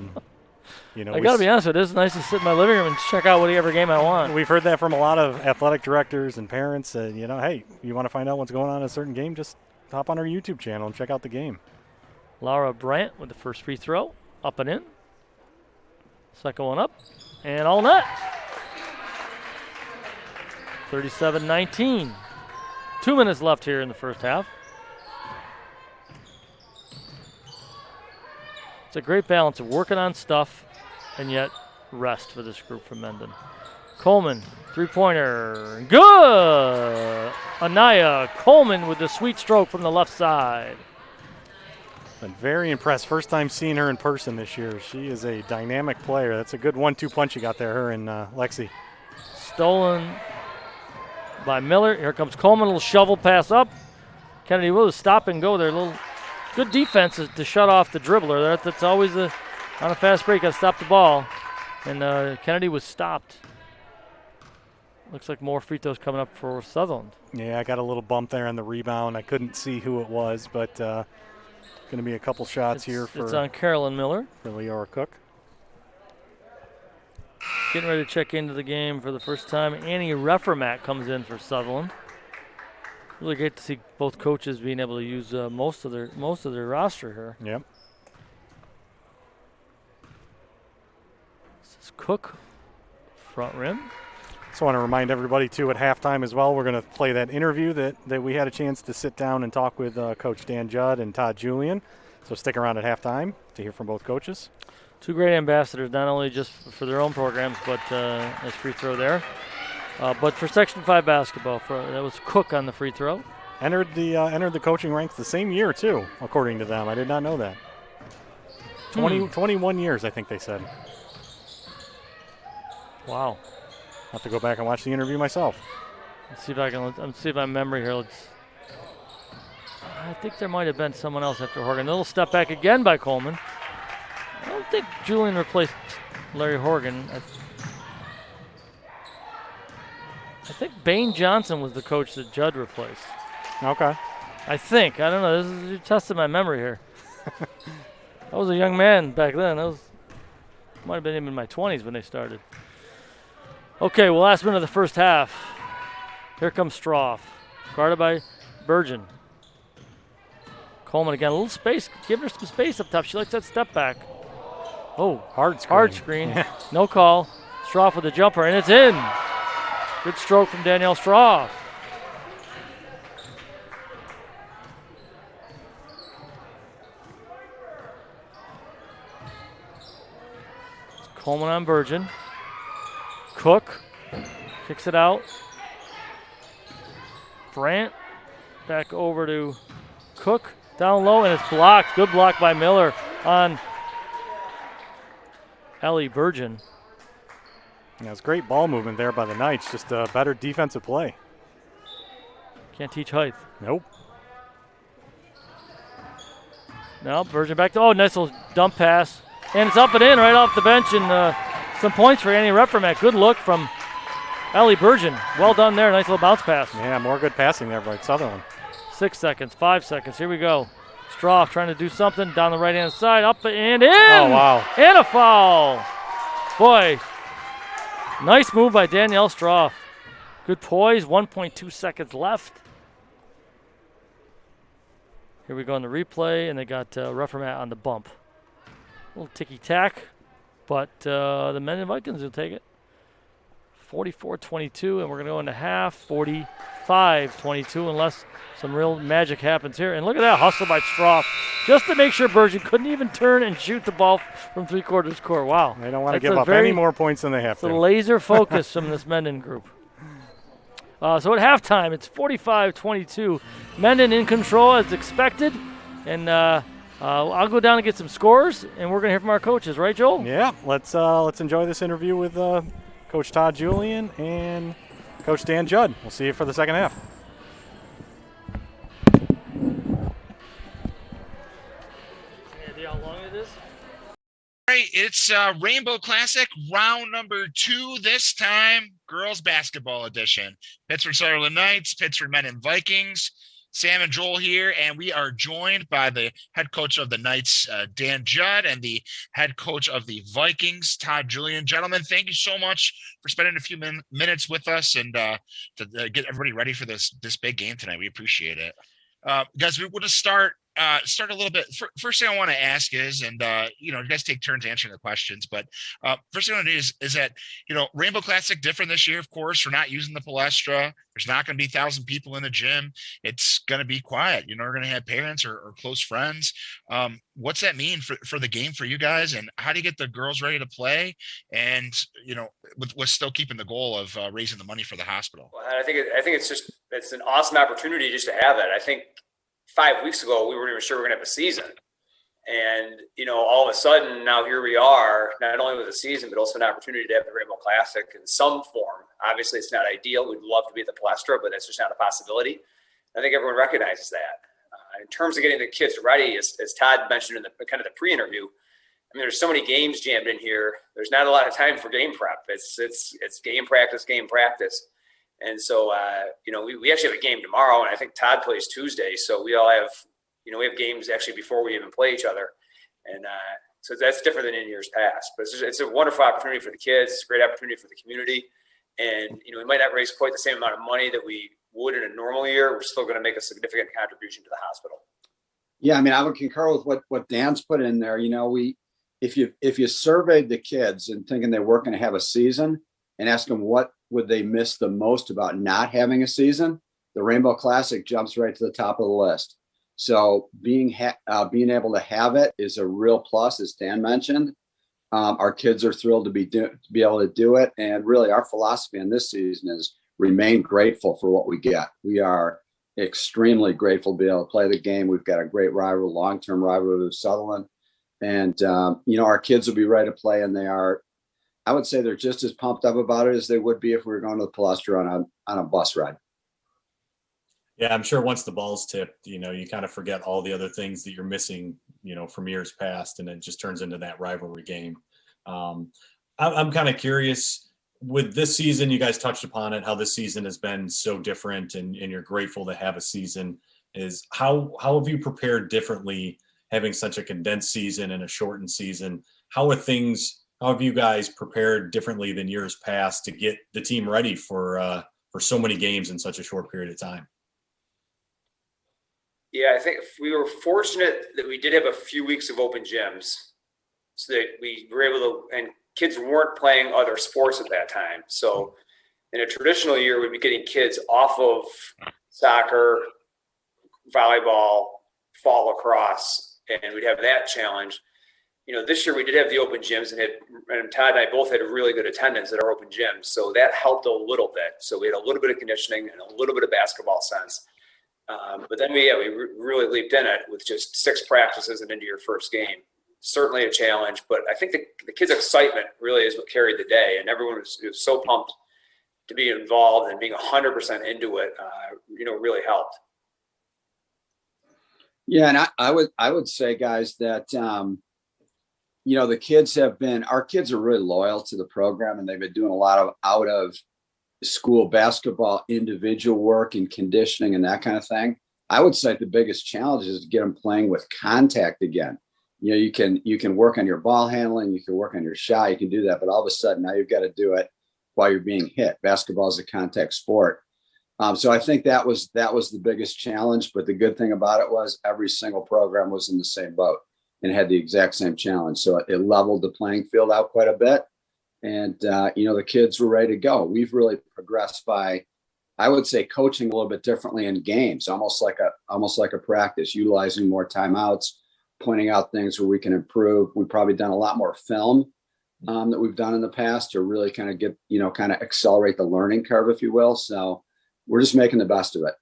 got to be honest with you, it's nice to sit in my living room and check out whatever game I want. We've heard that from a lot of athletic directors and parents. Hey, you want to find out what's going on in a certain game, just hop on our YouTube channel and check out the game. Laura Brandt with the first free throw, up and in. Second one up, and all net. 37-19. 2 minutes left here in the first half. It's a great balance of working on stuff and yet rest for this group from Mendon. Coleman, three-pointer, good! Anaya Coleman with the sweet stroke from the left side. Been very impressed. First time seeing her in person this year. She is a dynamic player. That's a good 1-2 punch you got there, her and Lexi. Stolen by Miller. Here comes Coleman, a little shovel pass up. Kennedy will stop and go there. A little good defense to shut off the dribbler. That's always on a fast break. Got to stop the ball. And Kennedy was stopped. Looks like more free throws coming up for Sutherland. Yeah, I got a little bump there on the rebound. I couldn't see who it was, but going to be a couple shots here for. It's on Carolyn Miller. For Leora Cook. Getting ready to check into the game for the first time. Annie Reffermat comes in for Sutherland. Really great to see both coaches being able to use most of their roster here. Yep. This is Cook, front rim. Just want to remind everybody, too, at halftime as well, we're going to play that interview that we had a chance to sit down and talk with Coach Dan Judd and Todd Julian. So stick around at halftime to hear from both coaches. Two great ambassadors, not only just for their own programs, but nice free throw there. But for Section 5 basketball, that was Cook on the free throw. Entered the coaching ranks the same year, too, according to them. I did not know that. 21 years, I think they said. Wow. I'll have to go back and watch the interview myself. Let's see if I can. Let's see if I'm memory here. I think there might have been someone else after Horgan. A little step back again by Coleman. I don't think Julian replaced Larry Horgan. I think Bain Johnson was the coach that Judd replaced. Okay. I think. I don't know. You're testing my memory here. I was a young man back then. Might have been in my 20s when they started. Okay, well, last minute of the first half. Here comes Stroff. Guarded by Burgeon. Coleman again. A little space. Give her some space up top. She likes that step back. Oh, hard screen. Hard screen. No call. Stroff with the jumper, and it's in. Good stroke from Danielle Stroff. Coleman on Burgeon. Cook kicks it out. Brandt back over to Cook. Down low, and it's blocked. Good block by Miller on Ellie Burgeon. Yeah, it's great ball movement there by the Knights. Just a better defensive play. Can't teach height. Nope. Now Burgeon back to, nice little dump pass. And it's up and in right off the bench, and some points for Annie Reffermat. Good look from Ellie Burgeon. Well done there. Nice little bounce pass. Yeah, more good passing there by Sutherland. 6 seconds, 5 seconds. Here we go. Stroff trying to do something down the right-hand side. Up and in. Oh, wow. And a foul. Boy, nice move by Danielle Stroff. Good poise. 1.2 seconds left. Here we go on the replay, and they got Reffermat on the bump. A little ticky-tack, but the Mendon Vikings will take it. 44-22, and we're going to go into half. 45-22, unless some real magic happens here. And look at that hustle by Stroff, just to make sure Burgeon couldn't even turn and shoot the ball from three-quarters court. Wow. They don't want to give up any more points than they have to. It's a laser focus from this Mendon group. So at halftime, it's 45-22. Mendon in control as expected. And I'll go down and get some scores, and we're going to hear from our coaches. Right, Joel? Yeah, let's enjoy this interview with Coach Todd Julian and Coach Dan Judd. We'll see you for the second half. Any idea how long it is? All right, it's Rainbow Classic, round number 2 this time, girls basketball edition. Pittsford Sutherland Knights, Pittsford Mendon Vikings. Sam and Joel here, and we are joined by the head coach of the Knights, Dan Judd, and the head coach of the Vikings, Todd Julian. Gentlemen, thank you so much for spending a few minutes with us and to get everybody ready for this big game tonight. We appreciate it. Guys, we want to start a little bit. First thing I want to ask is, and you guys take turns answering the questions, but first thing I want to do is that, Rainbow Classic different this year, of course. We're not using the Palestra. There's not going to be 1,000 people in the gym. It's going to be quiet. We're going to have parents or close friends. What's that mean for the game for you guys, and how do you get the girls ready to play? And with still keeping the goal of raising the money for the hospital. Well, I think it's an awesome opportunity just to have that. I think 5 weeks ago, we weren't even sure we were going to have a season. And, all of a sudden, now here we are, not only with a season, but also an opportunity to have the Rainbow Classic in some form. Obviously, it's not ideal. We'd love to be at the Palestra, but that's just not a possibility. I think everyone recognizes that. In terms of getting the kids ready, as Todd mentioned in the kind of the pre-interview, I mean, there's so many games jammed in here. There's not a lot of time for game prep. It's game practice. And so, we actually have a game tomorrow, and I think Todd plays Tuesday. So we all have, we have games actually before we even play each other. And so that's different than in years past. But it's a wonderful opportunity for the kids. It's a great opportunity for the community. And, we might not raise quite the same amount of money that we would in a normal year. We're still going to make a significant contribution to the hospital. Yeah, I mean, I would concur with what Dan's put in there. If you surveyed the kids and thinking they weren't going to have a season and ask them what would they miss the most about not having a season, the Rainbow Classic jumps right to the top of the list. So being able to have it is a real plus, as Dan mentioned. Our kids are thrilled to be able to do it, and really our philosophy in this season is remain grateful for what we get. We are extremely grateful to be able to play the game. We've got a great rival, long-term rivalry with Sutherland, and our kids will be ready to play, and I would say they're just as pumped up about it as they would be if we were going to the Palestra on a bus ride. Yeah, I'm sure once the ball's tipped, you kind of forget all the other things that you're missing, from years past, and it just turns into that rivalry game. I'm kind of curious with this season. You guys touched upon it, how this season has been so different, and you're grateful to have a season. Is how have you prepared differently, having such a condensed season and a shortened season? How have you guys prepared differently than years past to get the team ready for so many games in such a short period of time? Yeah, I think we were fortunate that we did have a few weeks of open gyms, so that we were able to, and kids weren't playing other sports at that time. So in a traditional year, we'd be getting kids off of soccer, volleyball, fall lacrosse, and we'd have that challenge. This year we did have the open gyms, and Todd and I both had really good attendance at our open gyms. So that helped a little bit. So we had a little bit of conditioning and a little bit of basketball sense. But then we really leaped in it with just 6 practices and into your first game. Certainly a challenge, but I think the kids' excitement really is what carried the day, and everyone was so pumped to be involved, and being 100% into it, really helped. Yeah, and I would say, guys, that the kids our kids are really loyal to the program, and they've been doing a lot of out of school basketball individual work and conditioning and that kind of thing. I would say the biggest challenge is to get them playing with contact again. You can work on your ball handling, you can work on your shot, you can do that, but all of a sudden now you've got to do it while you're being hit. Basketball is a contact sport. So I think that was the biggest challenge, but the good thing about it was every single program was in the same boat and had the exact same challenge. So it leveled the playing field out quite a bit. And, the kids were ready to go. We've really progressed by, I would say, coaching a little bit differently in games, almost like a practice, utilizing more timeouts, pointing out things where we can improve. We've probably done a lot more film that we've done in the past to really kind of get, kind of accelerate the learning curve, if you will. So we're just making the best of it.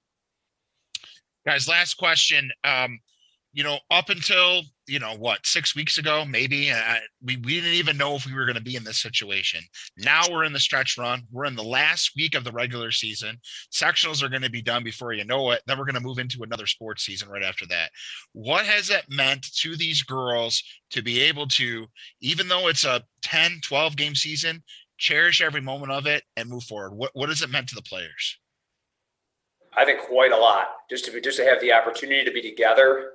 Guys, last question. Up until, 6 weeks ago, maybe, we didn't even know if we were going to be in this situation. Now we're in the stretch run. We're in the last week of the regular season. Sectionals are going to be done before you know it. Then we're going to move into another sports season right after that. What has it meant to these girls to be able to, even though it's a 10, 12 game season, cherish every moment of it and move forward? What has it meant to the players? I think quite a lot. Just to have the opportunity to be together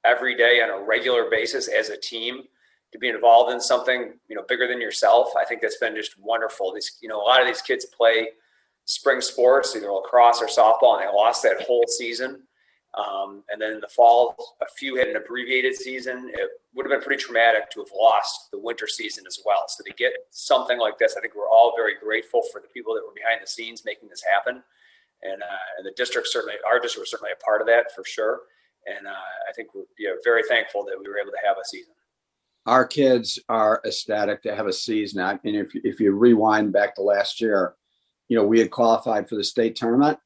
every day on a regular basis as a team, to be involved in something, bigger than yourself. I think that's been just wonderful. A lot of these kids play spring sports, either lacrosse or softball, and they lost that whole season. And then in the fall, a few had an abbreviated season. It would have been pretty traumatic to have lost the winter season as well. So to get something like this, I think we're all very grateful for the people that were behind the scenes making this happen. And the district, our district was certainly a part of that for sure. And I think we're very thankful that we were able to have a season. Our kids are ecstatic to have a season. I mean, if you rewind back to last year, we had qualified for the state tournament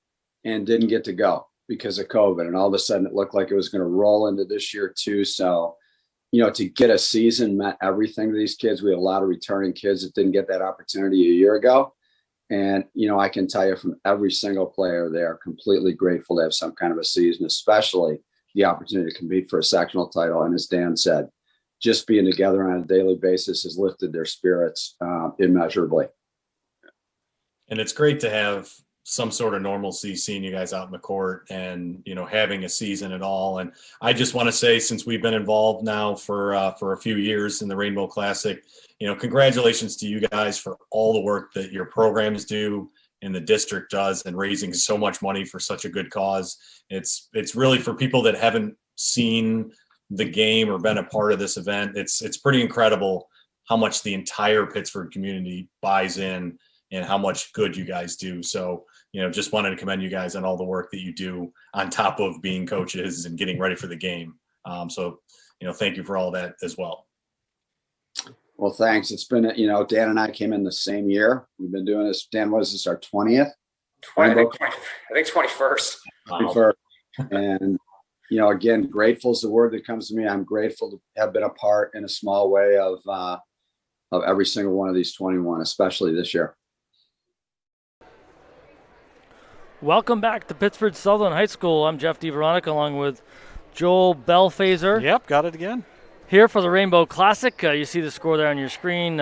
and didn't get to go because of COVID. And all of a sudden it looked like it was going to roll into this year too. So, to get a season meant everything to these kids. We had a lot of returning kids that didn't get that opportunity a year ago. And, I can tell you from every single player, they are completely grateful to have some kind of a season, especially the opportunity to compete for a sectional title. And as Dan said, just being together on a daily basis has lifted their spirits immeasurably. And it's great to have some sort of normalcy, seeing you guys out in the court and, having a season at all. And I just want to say, since we've been involved now for a few years in the Rainbow Classic, congratulations to you guys for all the work that your programs do and the district does, and raising so much money for such a good cause. It's really, for people that haven't seen the game or been a part of this event, it's pretty incredible how much the entire Pittsford community buys in and how much good you guys do. So, just wanted to commend you guys on all the work that you do on top of being coaches and getting ready for the game. So, thank you for all that as well. Well, thanks. It's been, Dan and I came in the same year. We've been doing this. Dan, what is this, our 20th? I think 21st. Wow. And, again, grateful is the word that comes to me. I'm grateful to have been a part in a small way of every single one of these 21, especially this year. Welcome back to Pittsford Sutherland High School. I'm Jeff DeVeronica along with Joel Belfazer. Yep, got it again. Here for the Rainbow Classic. You see the score there on your screen.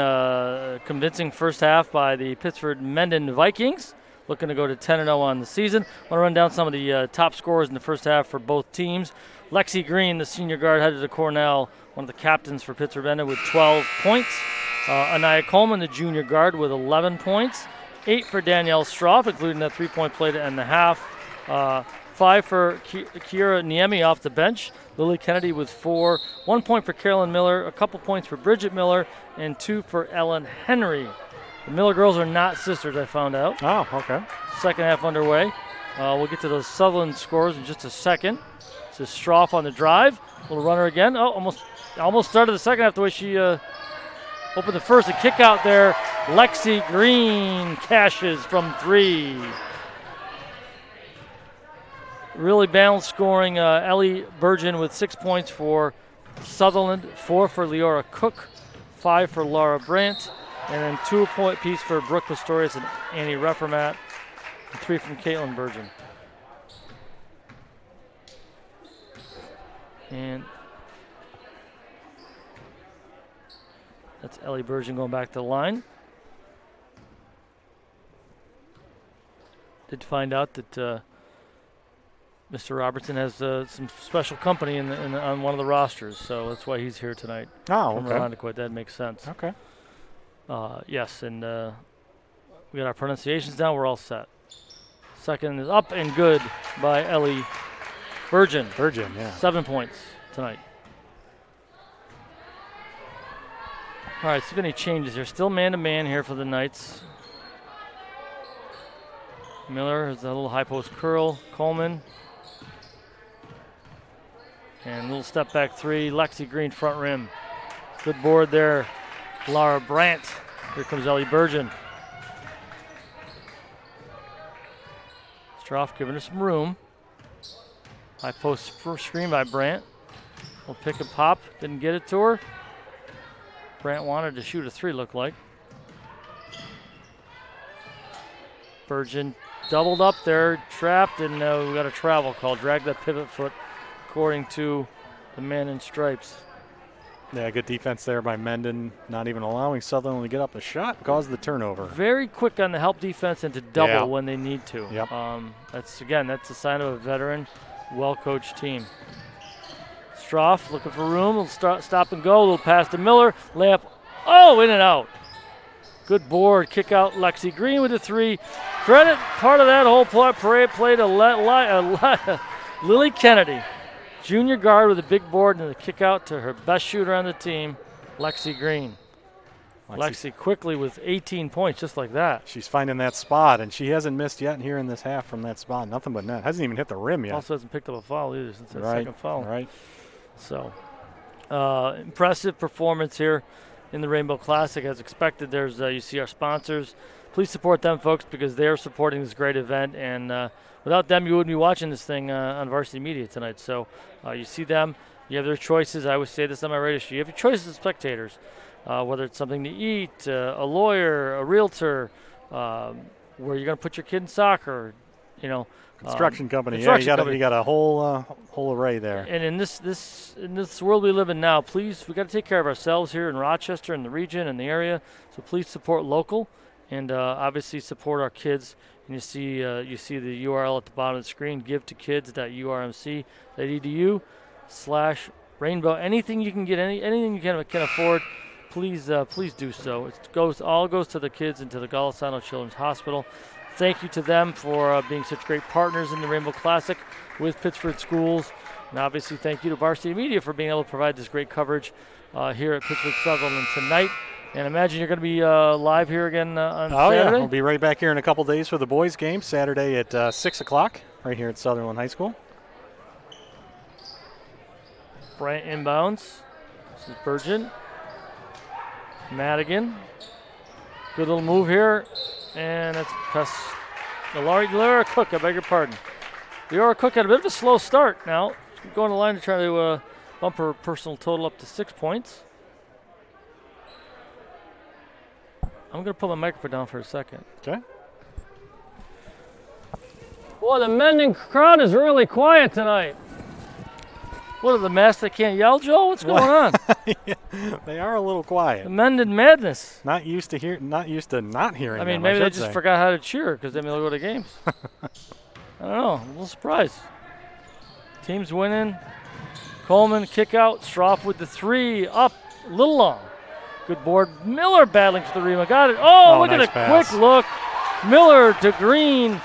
Convincing first half by the Pittsford Mendon Vikings. Looking to go to 10-0 on the season. I want to run down some of the top scorers in the first half for both teams. Lexi Green, the senior guard, headed to Cornell, one of the captains for Pittsford Mendon, with 12 points. Anaya Coleman, the junior guard, with 11 points. 8 for Danielle Stroff, including that 3-point play to end the half. 5 for Kiera Niemi off the bench. Lily Kennedy with 4. 1 point for Carolyn Miller, a couple points for Bridget Miller, and 2 for Ellen Henry. The Miller girls are not sisters, I found out. Oh, okay. Second half underway. We'll get to those Sutherland scores in just a second. This is Stroff on the drive. Little runner again. Oh, almost started the second half the way she opened the first. A kick out there. Lexi Green cashes from 3. Really balanced scoring. Ellie Burgeon with 6 points for Sutherland, 4 for Leora Cook, 5 for Laura Brandt, and then 2-point piece for Brooke Pistorius and Annie Reformat, and 3 from Caitlin Burgeon. And that's Ellie Burgeon going back to the line. Did find out that Mr. Robertson has some special company on one of the rosters, so that's why he's here tonight. Oh, okay. From Irondequoit. That makes sense. Okay. Yes, and we got our pronunciations down. We're all set. Second is up and good by Ellie Burgeon. Burgeon, yeah. 7 points tonight. All right, see if any changes here. Still man-to-man here for the Knights. Miller has a little high post curl. Coleman. And a little step back 3. Lexi Green front rim. Good board there. Laura Brandt. Here comes Ellie Burgeon. Stroff giving her some room. High post screen by Brandt. Will pick and pop. Didn't get it to her. Brandt wanted to shoot a 3, looked like. Burgeon doubled up there, trapped, and we got a travel call. Dragged that pivot foot, according to the man in stripes. Yeah, good defense there by Mendon, not even allowing Sutherland to get up a shot, caused the turnover. Very quick on the help defense and to double when they need to. Yep. That's a sign of a veteran, well-coached team. Stroff looking for room. Will stop and go. A little pass to Miller. Layup. Oh, in and out. Good board. Kick out Lexi Green with a 3. Credit part of that whole play to Lily Kennedy. Junior guard with a big board and a kick out to her best shooter on the team, Lexi Green. Lexi quickly with 18 points, just like that. She's finding that spot, and she hasn't missed yet here in this half from that spot. Nothing but net. Hasn't even hit the rim yet. Also hasn't picked up a foul either since that second foul. Right. So, impressive performance here in the Rainbow Classic. As expected, there's you see our sponsors. Please support them, folks, because they're supporting this great event. And without them, you wouldn't be watching this thing on Varsity Media tonight. So you see them. You have their choices. I always say this on my radio show. You have your choices as spectators, whether it's something to eat, a lawyer, a realtor, where you're going to put your kid in soccer. you know. Construction company. Construction Yeah, company. you got a whole array there. And in this world we live in now, please, we got to take care of ourselves here in Rochester and the region and the area. So please support local, and obviously support our kids. And you see the URL at the bottom of the screen. Give to kids.urmc.edu/rainbow. Anything you can get, anything you can afford, please do so. It all goes to the kids and to the Golisano Children's Hospital. Thank you to them for being such great partners in the Rainbow Classic with Pittsford Schools. And obviously thank you to Varsity Media for being able to provide this great coverage here at Pittsford Sutherland tonight. And imagine you're going to be live here again on Saturday. Yeah, we'll be right back here in a couple days for the boys' game, Saturday at 6 o'clock, right here at Sutherland High School. Bryant inbounds. This is Burgeon. Madigan. Good little move here. And that's Laura Cook, I beg your pardon. Laura Cook had a bit of a slow start now. She's going to the line to try to bump her personal total up to 6 points. I'm going to put my microphone down for a second. Okay. Boy, the Mendon crowd is really quiet tonight. What are the masks that can't yell, Joe? What's going on? Yeah, they are a little quiet. The Mendon madness. Not used to not hearing. I mean, them, maybe they should just say. forgot how to cheer because they may go to games. I don't know. I'm a little surprised. Team's winning. Coleman kick out. Stroff with the 3 up, a little long. Good board. Miller battling for the rebound. Got it. Oh, look nice at the pass. quick look. Miller to Green,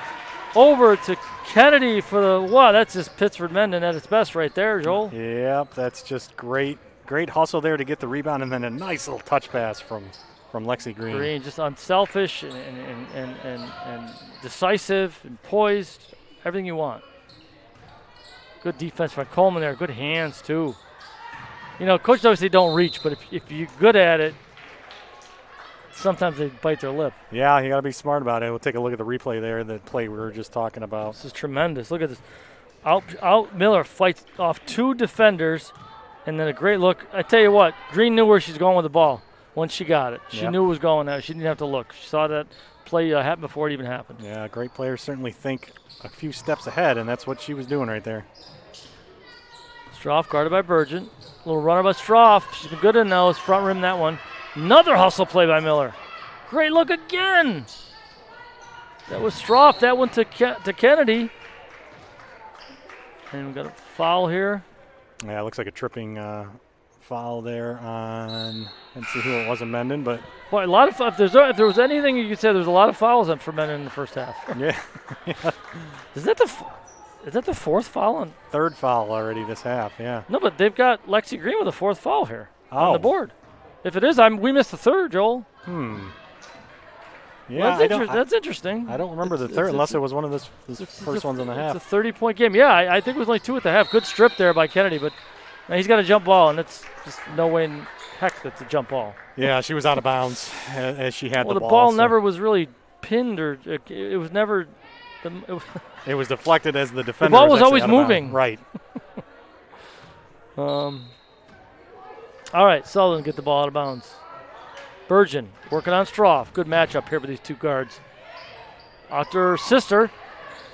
over to Kennedy for the, wow, that's just Pittsford Mendon at its best right there, Joel. Yep, that's just great hustle there to get the rebound, and then a nice little touch pass from Lexi Green. Green just unselfish and decisive and poised, everything you want. Good defense by Coleman there. Good hands too. You know, coaches always say don't reach, but if you're good at it, sometimes they bite their lip. Yeah, you got to be smart about it. We'll take a look at the replay there, the play we were just talking about. This is tremendous. Look at this. Out Miller fights off 2 defenders, and then a great look. I tell you what, Green knew where she's going with the ball once she got it. She knew it was going there. She didn't have to look. She saw that play happen before it even happened. Yeah, great players certainly think a few steps ahead, and that's what she was doing right there. Stroff guarded by Burgeon. Little runner by Stroff. She's been good in those. Front rim that one. Another hustle play by Miller. Great look again. That was Stroff. That one to Kennedy. And we've got a foul here. Yeah, it looks like a tripping foul there on, let's see who it was in Mendon, but. Boy, a lot of, if there was anything you could say, there's a lot of fouls for Mendon in the first half. Yeah. Is that the 4th foul on? 3rd foul already this half, yeah. No, but they've got Lexi Green with a 4th foul here on the Oh. board. If it is, we missed the 3rd, Joel. Yeah, well, that's interesting. I don't remember the 3rd unless it was one of the first ones in the half. It's a 30-point game. Yeah, I think it was only 2 at the half. Good strip there by Kennedy, but now he's got a jump ball, and it's just no way in heck that's a jump ball. Yeah, she was out of bounds as she had the ball. Well, the ball never was really pinned, or it was never. It was deflected as the defender. The ball was actually always out of bounds. moving. Right. All right, Sutherland get the ball out of bounds. Burgeon working on Stroff. Good matchup here with these 2 guards. After her sister,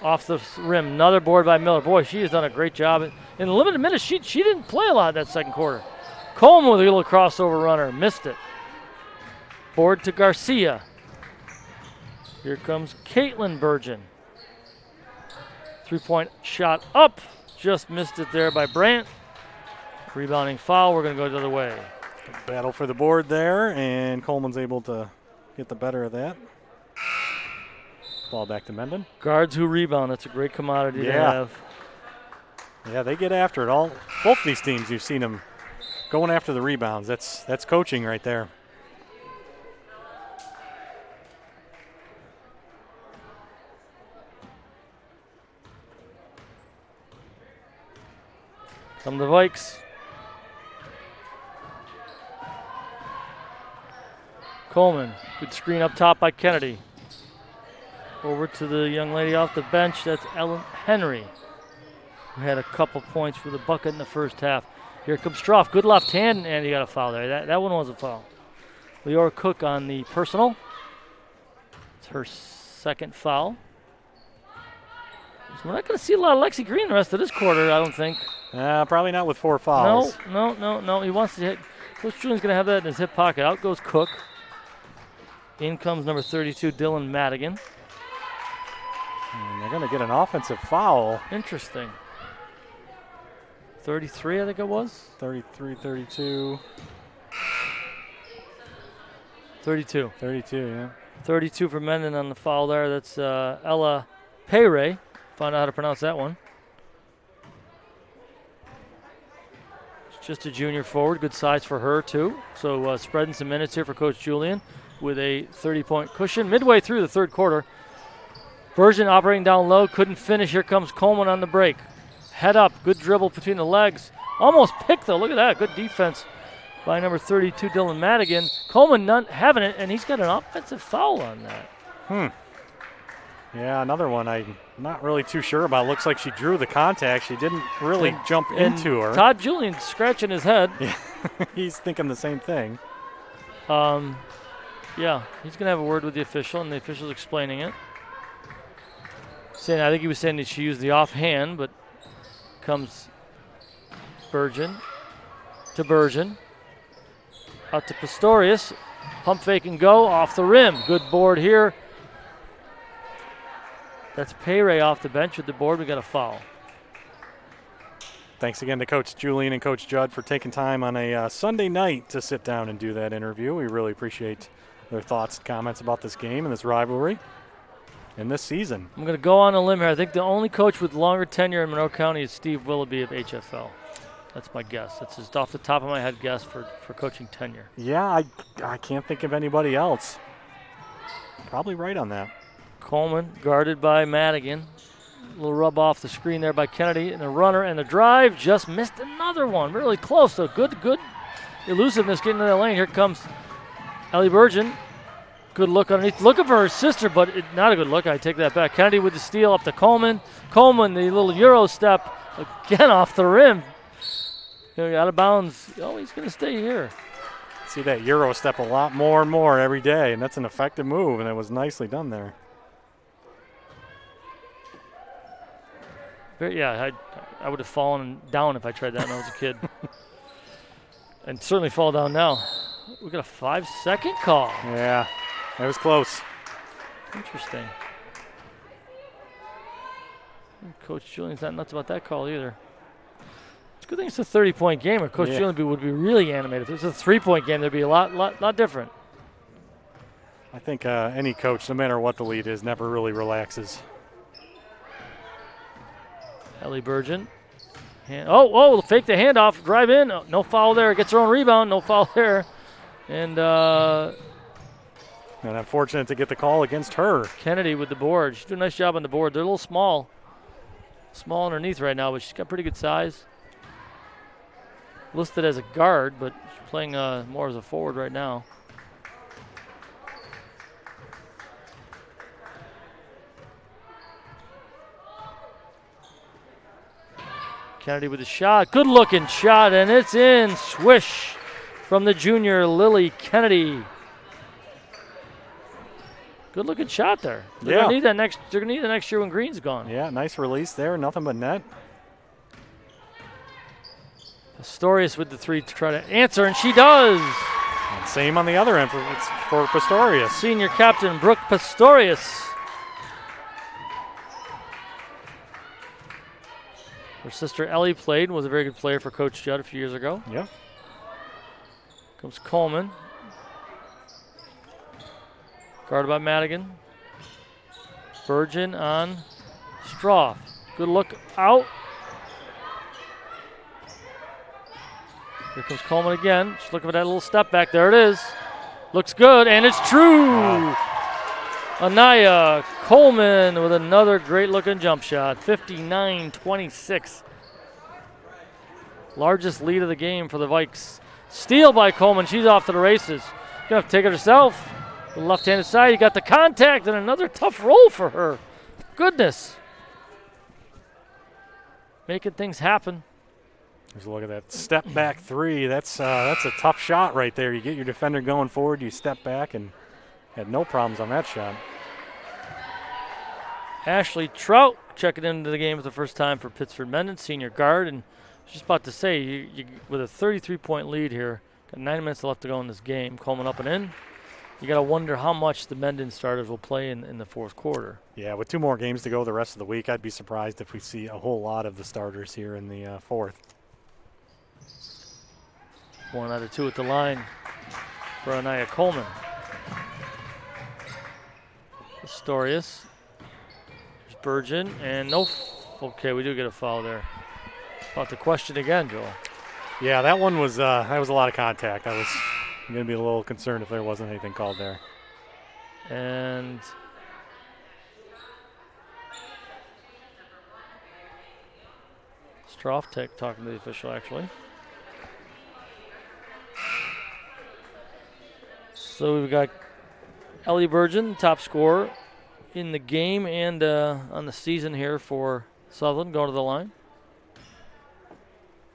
off the rim. Another board by Miller. Boy, she has done a great job. In the limited minutes, she didn't play a lot in that second quarter. Coleman with a little crossover runner. Missed it. Board to Garcia. Here comes Caitlin Burgeon. 3-point shot up. Just missed it there by Brandt. Rebounding foul. We're going to go the other way. Battle for the board there, and Coleman's able to get the better of that. Ball back to Mendon. Guards who rebound. That's a great commodity to have. Yeah, they get after it. Both these teams, you've seen them going after the rebounds. That's coaching right there. Come the Vikes. Coleman, good screen up top by Kennedy. Over to the young lady off the bench. That's Ellen Henry, who had a couple points with a bucket in the first half. Here comes Stroff. Good left hand, and he got a foul there. That one was a foul. Leora Cook on the personal. It's her 2nd foul. So we're not going to see a lot of Lexi Green the rest of this quarter, I don't think. Probably not with 4 fouls. No. He wants to hit. Coach Julian's going to have that in his hip pocket. Out goes Cook. In comes number 32, Dylan Madigan. And they're going to get an offensive foul. Interesting. 33, I think it was. 33, 32. 32. 32, yeah. 32 for Mendon on the foul there. That's Ella Payray. Found out how to pronounce that one. It's just a junior forward. Good size for her, too. So spreading some minutes here for Coach Julian with a 30-point cushion. Midway through the third quarter, Bergen operating down low. Couldn't finish. Here comes Coleman on the break. Head up. Good dribble between the legs. Almost picked, though. Look at that. Good defense by number 32, Dylan Madigan. Coleman not having it, and he's got an offensive foul on that. Yeah, another one I'm not really too sure about. Looks like she drew the contact. She didn't really jump into her. Todd Julian scratching his head. Yeah, he's thinking the same thing. Yeah, he's going to have a word with the official, and the official's explaining it. I think he was saying that she used the offhand, but comes Bergen to Bergen. Out to Pistorius. Pump fake and go off the rim. Good board here. That's Payray off the bench with the board. We got a foul. Thanks again to Coach Julian and Coach Judd for taking time on a Sunday night to sit down and do that interview. We really appreciate their thoughts and comments about this game and this rivalry and this season. I'm going to go on a limb here. I think the only coach with longer tenure in Monroe County is Steve Willoughby of HFL. That's my guess. That's just off the top of my head guess for coaching tenure. Yeah, I can't think of anybody else. Probably right on that. Coleman guarded by Madigan. A little rub off the screen there by Kennedy. And the runner and the drive just missed another one. Really close. So good elusiveness getting into the lane. Here comes Ellie Bergen. Good look underneath. Looking for her sister, but not a good look. I take that back. Kennedy with the steal up to Coleman. Coleman, the little Euro step, again off the rim. Out of bounds. Oh, he's going to stay here. See that Euro step a lot more and more every day, and that's an effective move, and it was nicely done there. Yeah, I would have fallen down if I tried that when I was a kid. And certainly fall down now. We got a 5-second call. Yeah, that was close. Interesting. Coach Julian's not nuts about that call either. It's a good thing it's a 30-point game, or Coach Julian would be really animated. If it was a 3-point game, there'd be a lot different. I think any coach, no matter what the lead is, never really relaxes. Ellie Bergen. Fake the handoff, drive in. Oh, no foul there. Gets her own rebound. No foul there. And unfortunate to get the call against her. Kennedy with the board. She's doing a nice job on the board. They're a little small. Small underneath right now, but she's got pretty good size. Listed as a guard, but she's playing more as a forward right now. Kennedy with a shot. Good looking shot, and it's in. Swish from the junior Lily Kennedy. Good looking shot there. They're gonna need that next year when Green's gone. Yeah, nice release there. Nothing but net. Pistorius with the three to try to answer, and she does. And same on the other end for Pistorius. Senior captain Brooke Pistorius. Her sister Ellie played and was a very good player for Coach Judd a few years ago. Yep. Comes Coleman. Guarded by Madigan. Bergen on Stroff. Good look out. Here comes Coleman again. She's looking for that little step back. There it is. Looks good, and it's true. Wow. Anaya Coleman with another great-looking jump shot. 59-26. Largest lead of the game for the Vikes. Steal by Coleman. She's off to the races. Gonna have to take it herself. The left-handed side, you got the contact, and another tough roll for her. Goodness. Making things happen. There's a look at that step back three. That's a tough shot right there. You get your defender going forward, you step back, and had no problems on that shot. Ashley Trout checking into the game for the first time for Pittsford Mendon, senior guard. And I was just about to say, you with a 33-point lead here, got 9 minutes left to go in this game. Coleman up and in. You got to wonder how much the Mendon starters will play in the fourth quarter. Yeah, with 2 more games to go the rest of the week, I'd be surprised if we see a whole lot of the starters here in the fourth. 1 out of 2 at the line for Anaya Coleman. Pistorius. There's Burgeon, and no. Okay, we do get a foul there. About the question again, Joel. Yeah, that one was that was a lot of contact. I was going to be a little concerned if there wasn't anything called there. And Stroftek talking to the official, actually. So we've got Ellie Burgeon, top scorer in the game and on the season here for Sutherland, going to the line.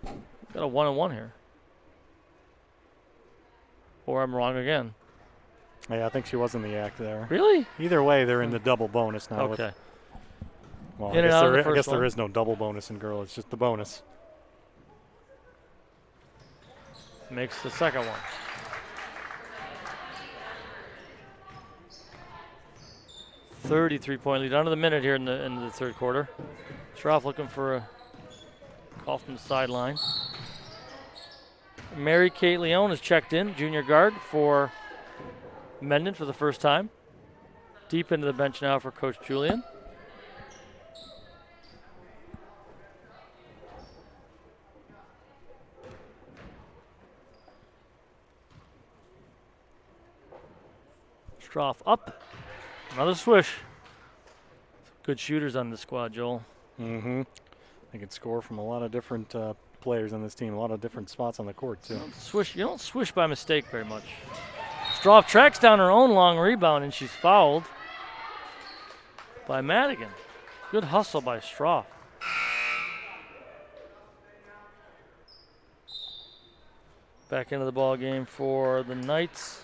Got a 1-on-1 here. Or I'm wrong again. Yeah, I think she was in the act there. Really? Either way, they're in the double bonus now. Okay. Well, In and out of the I guess first there one. is no double bonus in girl. It's just the bonus. Makes the second one. .33 lead. Under the minute here in the third quarter. Schroff looking for a call from the sideline. Mary Kate Leone is checked in, junior guard for Mendon for the first time. Deep into the bench now for Coach Julian. Schroff up. Another swish. Good shooters on the squad, Joel. Mm-hmm. They can score from a lot of different players on this team, a lot of different spots on the court, too. You don't swish by mistake very much. Stroff tracks down her own long rebound, and she's fouled by Madigan. Good hustle by Stroff. Back into the ball game for the Knights.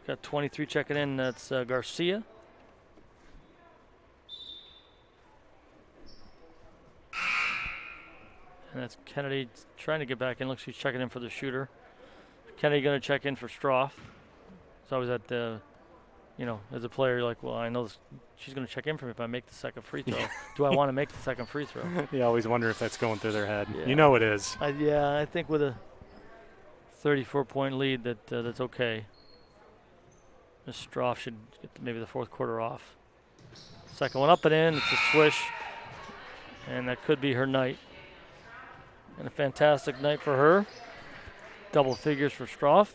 Got 23 checking in. That's Garcia. And that's Kennedy trying to get back in. Looks like she's checking in for the shooter. Kennedy going to check in for Stroff. It's always at the, as a player, you're like, well, I know she's going to check in for me if I make the second free throw. Do I want to make the second free throw? You always wonder if that's going through their head. Yeah. You know it is. I think with a 34-point lead that's okay. Ms. Stroff should get maybe the fourth quarter off. Second one up and in. It's a swish. And that could be her night. And a fantastic night for her. Double figures for Stroff.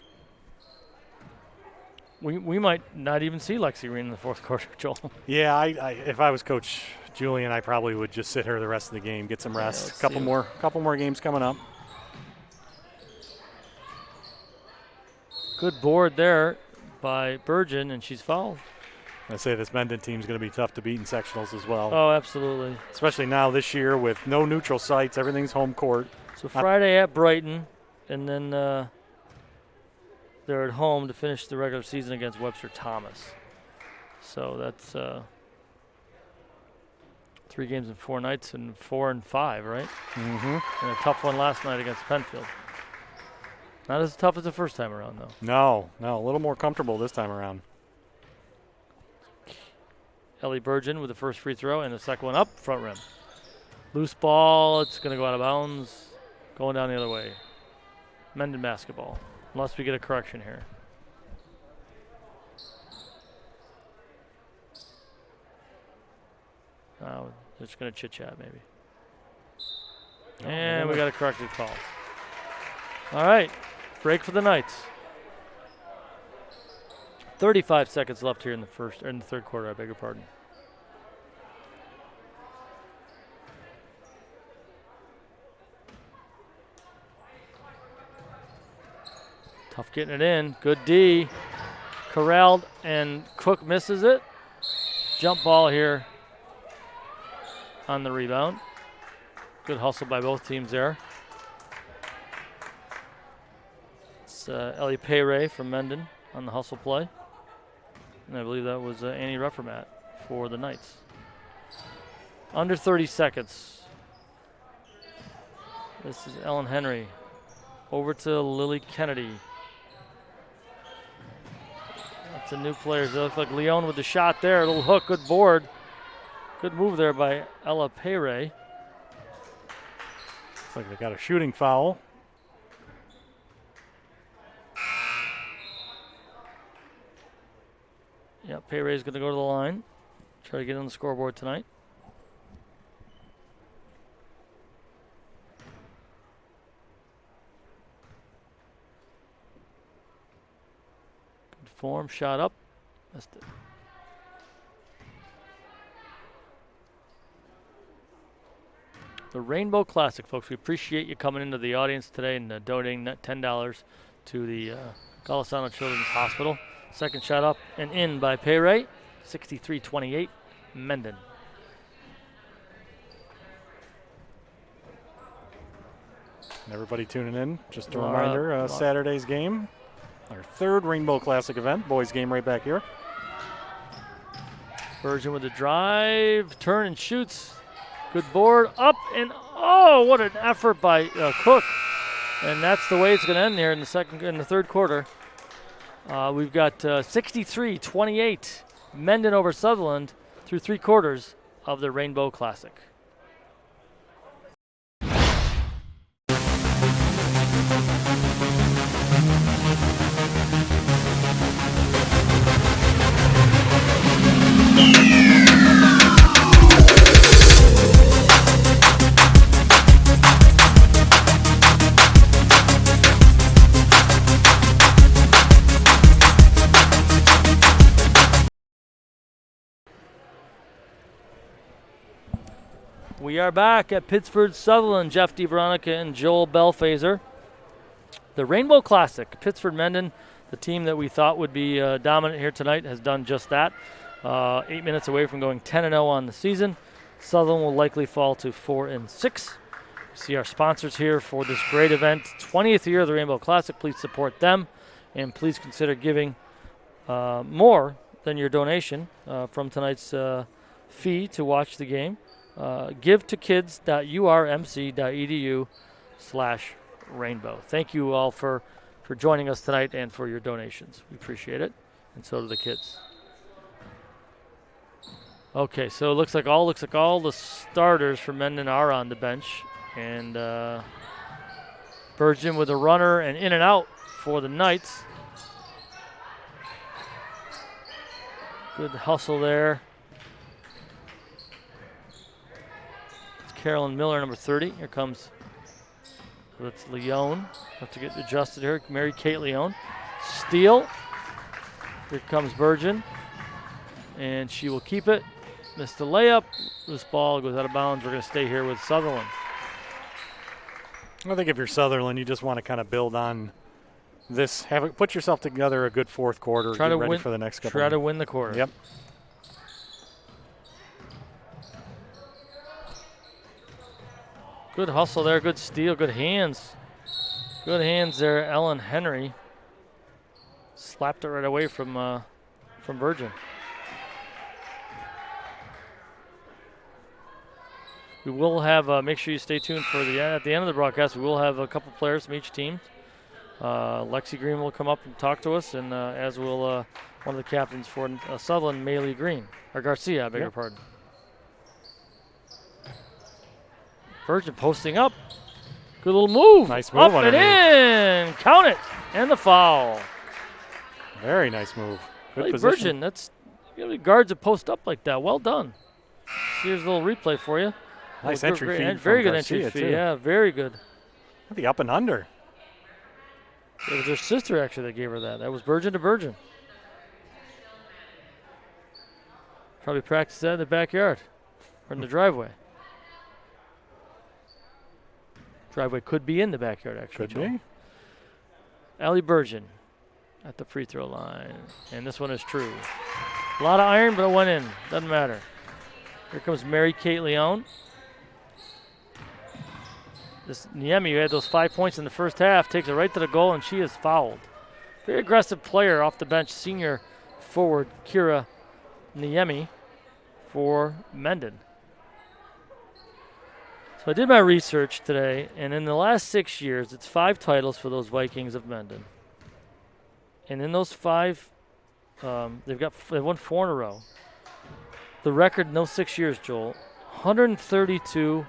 We might not even see Lexi Green in the fourth quarter, Joel. Yeah, if I was Coach Julian, I probably would just sit her the rest of the game, get some rest. Couple more games coming up. Good board there by Burgeon, and she's fouled. I say this Mendon team's going to be tough to beat in sectionals as well. Oh, absolutely. Especially now this year with no neutral sites, everything's home court. So Friday at Brighton, and then they're at home to finish the regular season against Webster Thomas. So that's 3 games in 4 nights and 4 and 5, right? Mm-hmm. And a tough one last night against Penfield. Not as tough as the first time around, though. No, a little more comfortable this time around. Ellie Burgeon with the first free throw and the second one up, front rim. Loose ball, it's going to go out of bounds, going down the other way. Mendon basketball, unless we get a correction here. They're just going to chit-chat maybe. And we got a corrected call. All right, break for the Knights. 35 seconds left here in the third quarter, I beg your pardon. Tough getting it in. Good D. Corralled, and Cook misses it. Jump ball here on the rebound. Good hustle by both teams there. It's Ellie Payray from Mendon on the hustle play. And I believe that was Annie Reffermat for the Knights. Under 30 seconds. This is Ellen Henry. Over to Lily Kennedy. That's a new player. It looks like Leon with the shot there. A little hook, good board. Good move there by Ella Payray. Looks like they got a shooting foul. Yeah, Payray's going to go to the line. Try to get on the scoreboard tonight. Good form, shot up. Missed it. The Rainbow Classic, folks. We appreciate you coming into the audience today and donating that $10 to the Golisano Children's Hospital. Second shot up and in by Payray. 63-28, Mendon. Everybody tuning in, just a reminder, Saturday's game, our third Rainbow Classic event, boys game right back here. Virgin with the drive, turn and shoots. Good board, up and oh, what an effort by Cook. And that's the way it's going to end here in the third quarter. We've got 63-28, Mendon over Sutherland through 3 quarters of the Rainbow Classic. We are back at Pittsford Sutherland. Jeff DeVeronica and Joel Belfazer. The Rainbow Classic, Pittsford Mendon, the team that we thought would be dominant here tonight, has done just that. 8 minutes away from going 10-0 on the season. Sutherland will likely fall to 4-6. See our sponsors here for this great event. 20th year of the Rainbow Classic. Please support them, and please consider giving more than your donation from tonight's fee to watch the game. givetokids.urmc.edu/rainbow. Thank you all for joining us tonight and for your donations. We appreciate it, and so do the kids. Okay, so it looks like all the starters for Mendon are on the bench, and Virgin with a runner and in and out for the Knights. Good hustle there. Carolyn Miller, number 30. Here comes, that's Leon. Have to get adjusted here. Mary Kate Leon. Steal. Here comes Virgin. And she will keep it. Missed the layup. This ball goes out of bounds. We're going to stay here with Sutherland. I think if you're Sutherland, you just want to kind of build on this. Put yourself together a good fourth quarter. Try get to ready win, for the next couple. Try to win the quarter. Yep. Good hustle there, good steal, good hands. Good hands there, Ellen Henry. Slapped it right away from Virgin. We will have, make sure you stay tuned for at the end of the broadcast, we will have a couple players from each team. Lexi Green will come up and talk to us, and as will one of the captains for Sutherland, Maylee Green, or Garcia, I beg your pardon. Virgin posting up. Good little move. Nice move. Up and in. Count it. And the foul. Very nice move. Good Hey, position. Virgin, guards a post up like that. Well done. Here's a little replay for you. Nice entry feed. Very good Garcia entry feed. too. Yeah, very good. The up and under. It was her sister actually that gave her that. That was Virgin to Virgin. Probably practiced that in the backyard or in the driveway. Driveway could be in the backyard, actually. Could be. Allie Virgin at the free throw line. And this one is true. A lot of iron, but it went in. Doesn't matter. Here comes Mary Kate Leon. This Niemi, who had those 5 points in the first half, takes it right to the goal, and she is fouled. Very aggressive player off the bench, senior forward Kira Niemi for Mendon. So I did my research today, and in the last 6 years, it's 5 titles for those Vikings of Mendon. And in those 5, they've won 4 in a row. The record in those 6 years, Joel, 132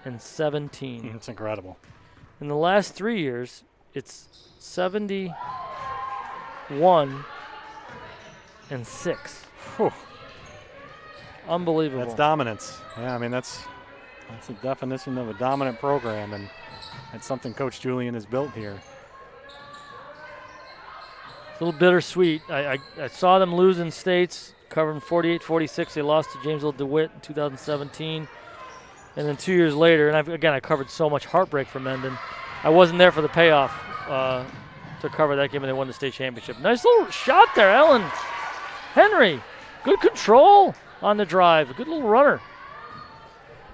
and 17. It's incredible. In the last 3 years, it's 71 and 6. Whew. Unbelievable. That's dominance. Yeah, I mean, that's the definition of a dominant program, and it's something Coach Julian has built here. A little bittersweet. I saw them lose in states, covering 48-46. They lost to Jamesville DeWitt in 2017. And then 2 years later, and I covered so much heartbreak for Mendon. I wasn't there for the payoff to cover that game, and they won the state championship. Nice little shot there, Ellen Henry. Good control on the drive. A good little runner.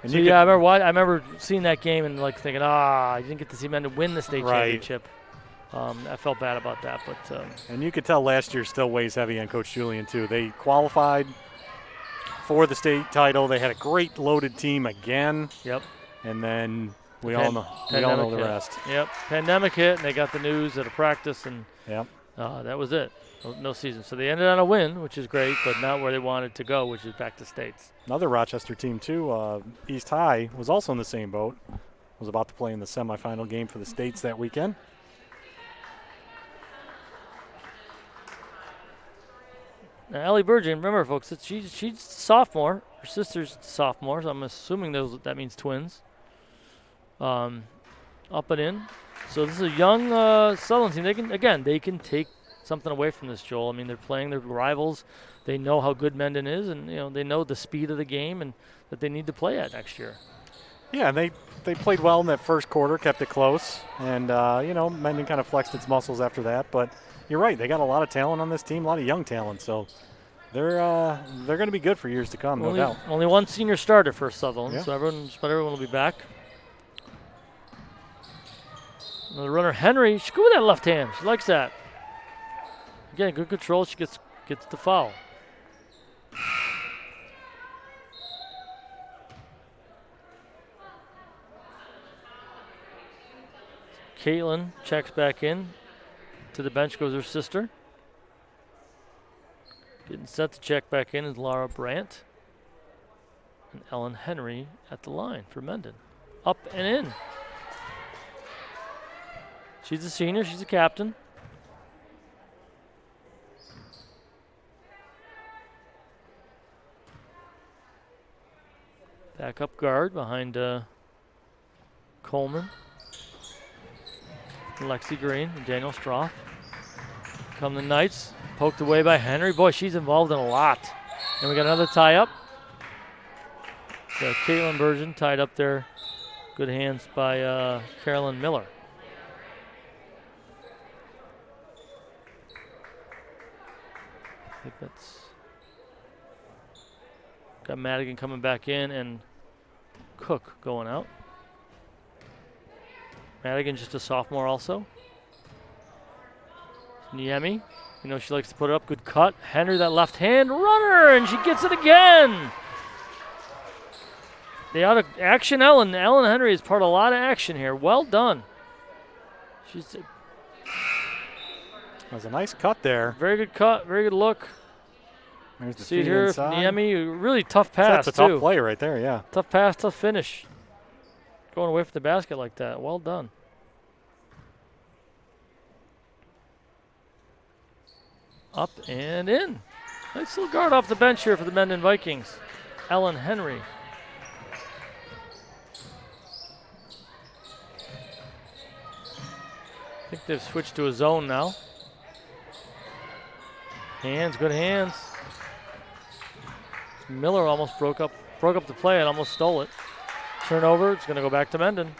And so yeah, I remember seeing that game and like thinking, I didn't get to see Mendon win the state championship. I felt bad about that, but and you could tell last year still weighs heavy on Coach Julian too. They qualified for the state title. They had a great loaded team again. Yep. And then we all know the rest. Yep. Pandemic hit, and they got the news at a practice, and yep. That was it. No season. So they ended on a win, which is great, but not where they wanted to go, which is back to states. Another Rochester team too, East High, was also in the same boat. Was about to play in the semifinal game for the states that weekend. Now, Ellie Burgeon, remember, folks, she's a sophomore. Her sister's sophomore, so I'm assuming that means twins. Up and in. So this is a young Sutherland team. They can take something away from this, Joel. I mean, they're playing their rivals. They know how good Mendon is, and they know the speed of the game and that they need to play at next year. Yeah, they played well in that first quarter, kept it close, and Mendon kind of flexed its muscles after that. But you're right, they got a lot of talent on this team, a lot of young talent. So they're going to be good for years to come, no doubt. Only one senior starter for Sutherland, yeah. So everyone will be back. The runner Henry, she go with that left hand. She likes that. Again, good control. She gets the foul. Caitlin checks back in. To the bench goes her sister. Getting set to check back in is Laura Brandt. And Ellen Henry at the line for Mendon. Up and in. She's a senior. She's a captain. Backup guard behind Coleman. Lexi Green and Daniel Stroff. Come the Knights. Poked away by Henry. Boy, she's involved in a lot. And we got another tie up. So Caitlin Burgeon tied up there. Good hands by Carolyn Miller. I think that's got Madigan coming back in and Cook going out. Madigan just a sophomore also. Niemi, she likes to put it up. Good cut. Henry, that left hand runner, and she gets it again. The out of action, Ellen Henry is part of a lot of action here. Well done. That was a nice cut there. Very good cut. Very good look. There's the See feed here, inside. Niemi, really tough pass, That's a tough play right there, yeah. Tough pass, tough finish. Going away from the basket like that. Well done. Up and in. Nice little guard off the bench here for the Mendon Vikings. Ellen Henry. I think they've switched to a zone now. Hands, good hands. Miller almost broke up the play and almost stole it. Turnover, it's going to go back to Mendon.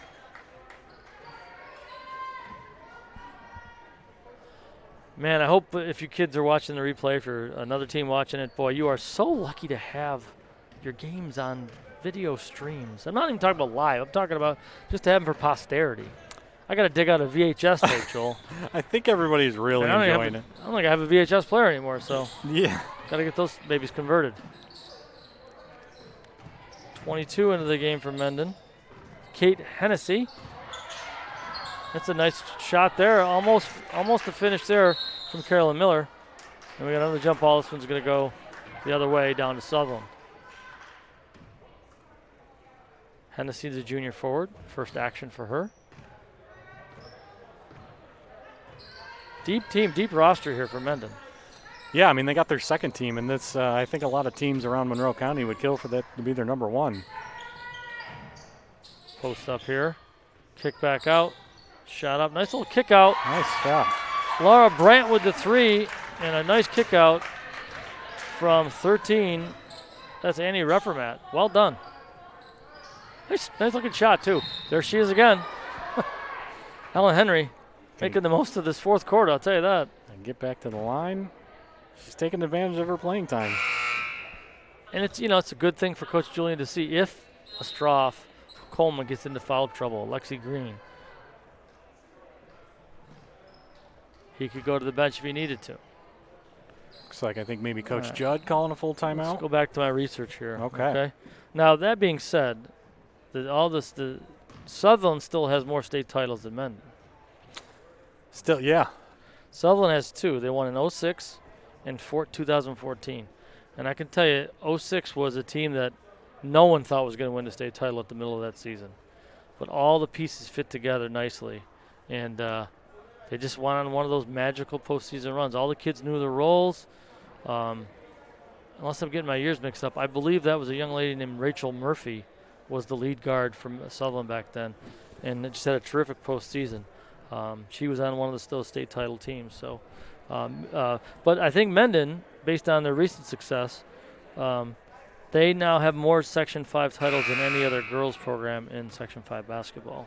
Man, I hope if you kids are watching the replay, for another team watching it, boy, you are so lucky to have your games on video streams. I'm not even talking about live. I'm talking about just to have them for posterity. I got to dig out a VHS tape, Joel. I think everybody's really enjoying it. I don't think I have a VHS player anymore, so Yeah. got to get those babies converted. 22 into the game for Mendon. Kate Hennessy. That's a nice shot there. Almost a finish there from Carolyn Miller. And we got another jump ball. This one's going to go the other way down to Sutherland. Hennessy's a junior forward. First action for her. Deep team, deep roster here for Mendon. Yeah, I mean, they got their second team, and that's I think a lot of teams around Monroe County would kill for that to be their number one. Post up here. Kick back out. Shot up. Nice little kick out. Nice shot. Laura Brandt with the 3, and a nice kick out from 13. That's Annie Reffermat. Well done. Nice looking shot, too. There she is again. Ellen Henry making the most of this fourth quarter, I'll tell you that. And get back to the line. She's taking advantage of her playing time. And it's a good thing for Coach Julian to see if Ostroff Coleman gets into foul trouble. Lexi Green. He could go to the bench if he needed to. Looks like I think maybe Coach Judd calling a full timeout. Let's go back to my research here. Okay. Now, that being said, the Sutherland still has more state titles than Mendon. Still, yeah. Sutherland has 2. They won in 06 and 2014. And I can tell you, 06 was a team that no one thought was going to win the state title at the middle of that season. But all the pieces fit together nicely. And they just went on one of those magical postseason runs. All the kids knew their roles. Unless I'm getting my years mixed up, I believe that was a young lady named Rachel Murphy was the lead guard from Sutherland back then. And it just had a terrific postseason. She was on one of those state title teams. So, but I think Mendon, based on their recent success, they now have more Section 5 titles than any other girls program in Section 5 basketball.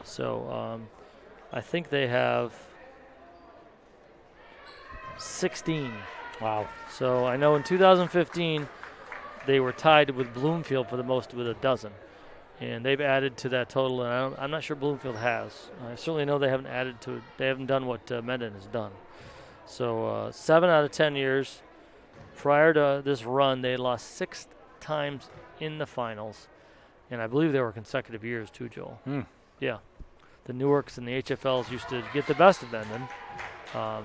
So I think they have 16. Wow. So I know in 2015 they were tied with Bloomfield for the most with 12. And they've added to that total, and I'm not sure Bloomfield has. I certainly know they haven't added to it. They haven't done what Mendon has done. So 7 out of 10 years. Prior to this run, they lost 6 times in the finals. And I believe they were consecutive years too, Joel. Yeah. The Newarks and the HFLs used to get the best of Mendon. Not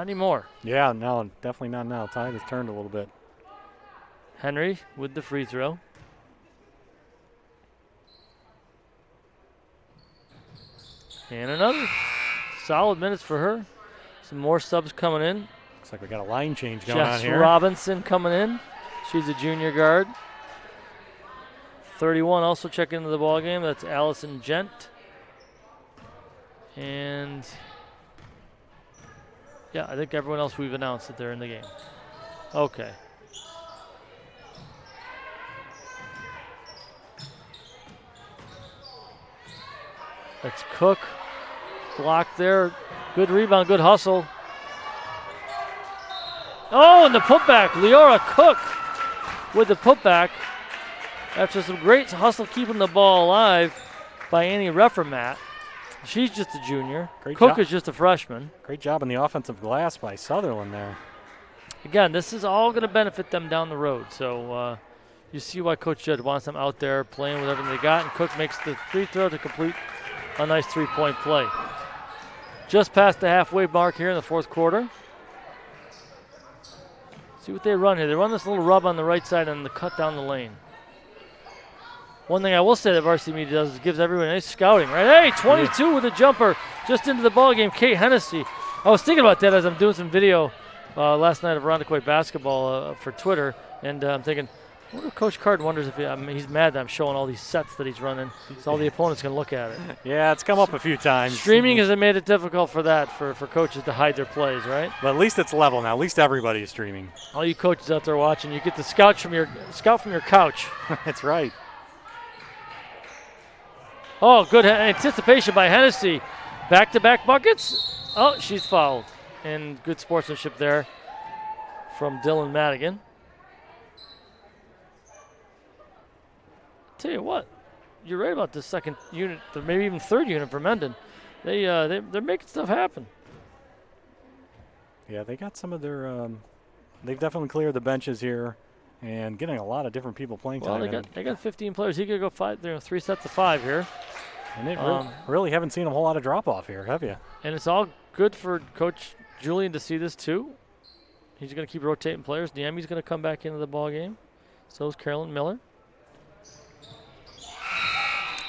anymore. Yeah, no, definitely not now. Tide has turned a little bit. Henry with the free throw. And another solid minutes for her. Some more subs coming in. Looks like we got a line change going on here. Jess Robinson coming in. She's a junior guard. 31 also checking into the ball game. That's Allison Gent. And yeah, I think everyone else we've announced that they're in the game. Okay. That's Cook. Blocked there. Good rebound, good hustle. Oh, and the putback. Leora Cook with the putback. After some great hustle keeping the ball alive by Annie Reffermat. She's just a junior. Cook is just a freshman. Great job on the offensive glass by Sutherland there. Again, this is all going to benefit them down the road. So you see why Coach Judd wants them out there playing with everything they got. And Cook makes the free throw to complete a nice three-point play. Just past the halfway mark here in the fourth quarter. See what they run here. They run this little rub on the right side and the cut down the lane. One thing I will say that Varsity Media does is gives everyone a nice scouting, right? Hey, 22 with a jumper just into the ball game. Kate Hennessy. I was thinking about that as I'm doing some video last night of Irondequoit basketball for Twitter, and I'm thinking, I wonder if Coach Card wonders if he's mad that I'm showing all these sets that he's running, so all the opponents can look at it. Yeah, it's come up a few times. Streaming has made it difficult for that, for coaches to hide their plays, right? But at least it's level now. At least everybody is streaming. All you coaches out there watching, you get to scout from your couch. That's right. Oh, good anticipation by Hennessy. Back-to-back buckets. Oh, she's fouled. And good sportsmanship there from Dylan Madigan. Tell you what, you're right about the second unit, or maybe even third unit for Mendon. They're making stuff happen. Yeah, they got some of their. They've definitely cleared the benches here, and getting a lot of different people playing time. Well, they got 15 players. He could go 3 sets of 5 here. And they really haven't seen a whole lot of drop off here, have you? And it's all good for Coach Julian to see this too. He's going to keep rotating players. Niemi's going to come back into the ball game. So is Carolyn Miller.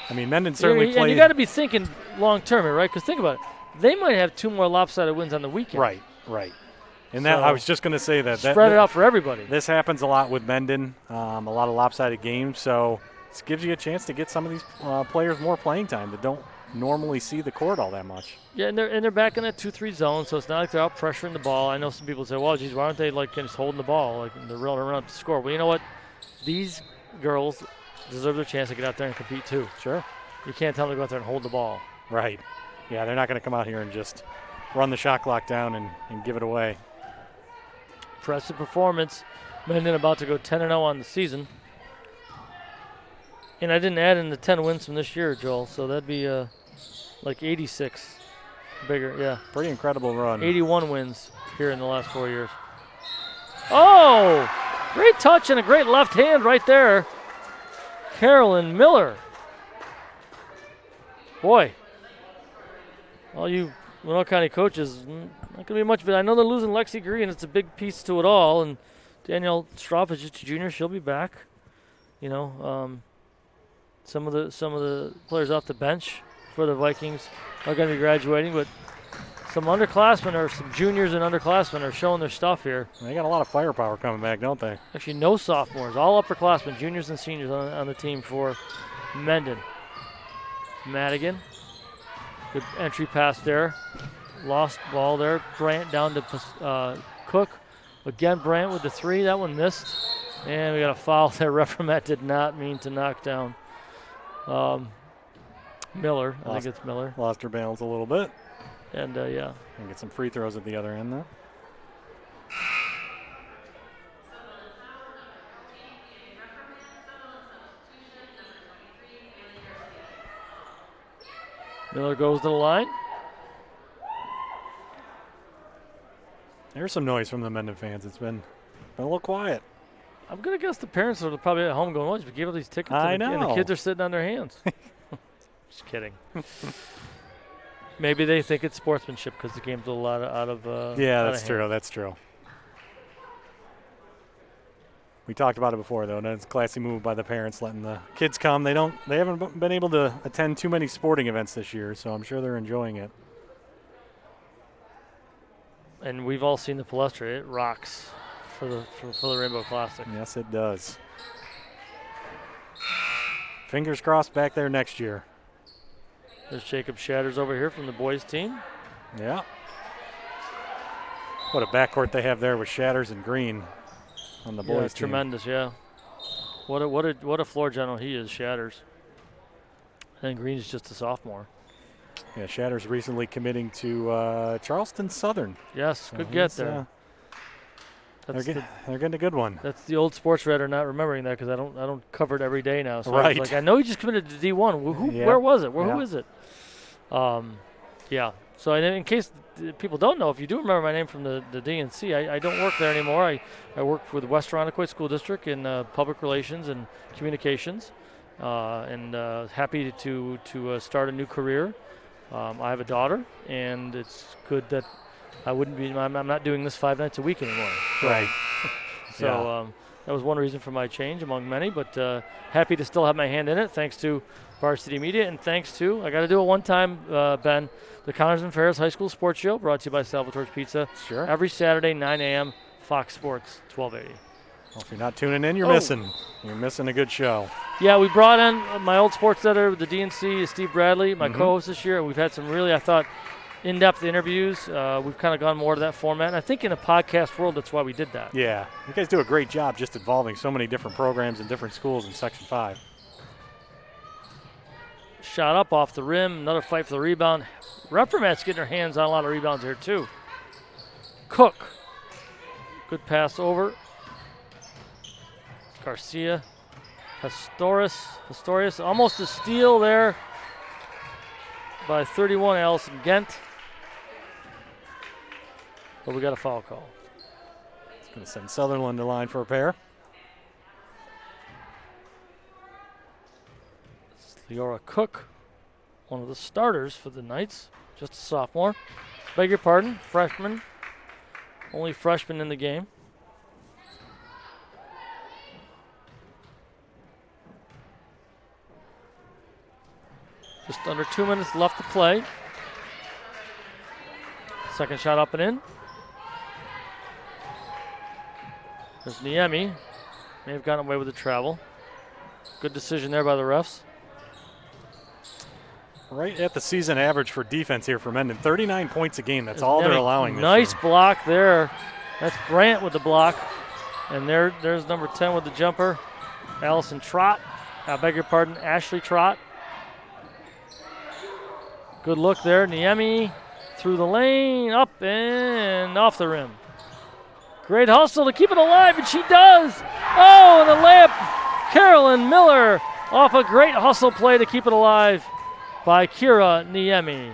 I mean, Mendon certainly played. And you got to be thinking long term here, right? Because think about it. They might have 2 more lopsided wins on the weekend. Right. And that I was just going to say that. Spread it out for everybody. This happens a lot with Mendon, a lot of lopsided games. So this gives you a chance to get some of these players more playing time that don't normally see the court all that much. Yeah, and they're back in that 2-3 zone, so it's not like they're out pressuring the ball. I know some people say, well, geez, why aren't they like just holding the ball? Like they're running up to score. Well, you know what? These girls deserve their chance to get out there and compete too. Sure. You can't tell them to go out there and hold the ball. Right. Yeah, they're not going to come out here and just run the shot clock down and give it away. Impressive performance. Mendon about to go 10-0 on the season. And I didn't add in the 10 wins from this year, Joel, so that'd be like 86 bigger, yeah. Pretty incredible run. 81 wins here in the last 4 years. Oh, great touch and a great left hand right there. Carolyn Miller. Boy, all you Winona County coaches, not going to be much of it. I know they're losing Lexi Green. It's a big piece to it all. And Danielle Stroff is just a junior. She'll be back. You know, some of the players off the bench for the Vikings are going to be graduating, but some underclassmen or some juniors and underclassmen are showing their stuff here. They got a lot of firepower coming back, don't they? Actually, no sophomores, all upperclassmen, juniors and seniors on the team for Mendon. Madigan, good entry pass there. Lost ball there. Brandt down to Cook. Again, Brandt with the 3. That one missed. And we got a foul there. Referee did not mean to knock down Miller. I think it's Miller. Lost her balance a little bit. And, yeah. And get some free throws at the other end there. Miller goes to the line. There's some noise from the Mendon fans. It's been a little quiet. I'm going to guess the parents are probably at home going, "What? We gave all these tickets I and know. the kids are sitting on their hands." Just kidding. Maybe they think it's sportsmanship because the game's a lot out of yeah, out that's of true. hand. That's true. We talked about it before, though. And it's a classy move by the parents letting the kids come. They haven't been able to attend too many sporting events this year, so I'm sure they're enjoying it. And we've all seen the Palestra. It rocks for the Rainbow Classic. Yes, it does. Fingers crossed back there next year. There's Jacob Shatters over here from the boys team. Yeah. What a backcourt they have there with Shatters and Green on the boys team. Tremendous, yeah. What a floor general he is, Shatters. And Green's just a sophomore. Yeah, Shatters recently committing to Charleston Southern. Yes, So good get there. They're getting a good one. That's the old sports writer not remembering that because I don't cover it every day now. So Right. I was like, I know he just committed to D1. Yeah. Where was it? Who Yeah. is it? Yeah. So in case people don't know, if you do remember my name from the DNC, I don't work there anymore. I work with West Irondequoit School District in public relations and communications, and happy to start a new career. I have a daughter, and it's good that I'm not doing this 5 nights a week anymore. Right. So that was one reason for my change among many, but happy to still have my hand in it thanks to Varsity Media and thanks to, I got to do it one time, Ben, the Connors and Ferris High School Sports Show brought to you by Salvatore's Pizza. Sure. Every Saturday, 9 a.m., Fox Sports 1280. Well, if you're not tuning in, you're missing. You're missing a good show. Yeah, we brought in my old sports editor with the DNC, Steve Bradley, my co-host this year, and we've had some really, I thought, in-depth interviews. We've kind of gone more to that format. And I think in a podcast world, that's why we did that. Yeah, you guys do a great job just involving so many different programs and different schools in Section 5. Shot up off the rim, another fight for the rebound. Reformat's getting her hands on a lot of rebounds here too. Cook, good pass over. Garcia Pistorius, almost a steal there by 31, Allison Gent. But we got a foul call. It's going to send Sutherland to line for a pair. It's Leora Cook, one of the starters for the Knights, just a sophomore. Beg your pardon, freshman. Only freshman in the game. Just under 2 minutes left to play. Second shot up and in. There's Niemi. May have gotten away with the travel. Good decision there by the refs. Right at the season average for defense here for Mendon. 39 points a game. That's all they're allowing this Nice year. block there. That's Brandt with the block. And there's number 10 with the jumper. Allison Trott. I beg your pardon, Ashley Trott. Good look there. Niemi through the lane, up and off the rim. Great hustle to keep it alive, and she does. Oh, and a layup. Carolyn Miller off a great hustle play to keep it alive by Kira Niemi.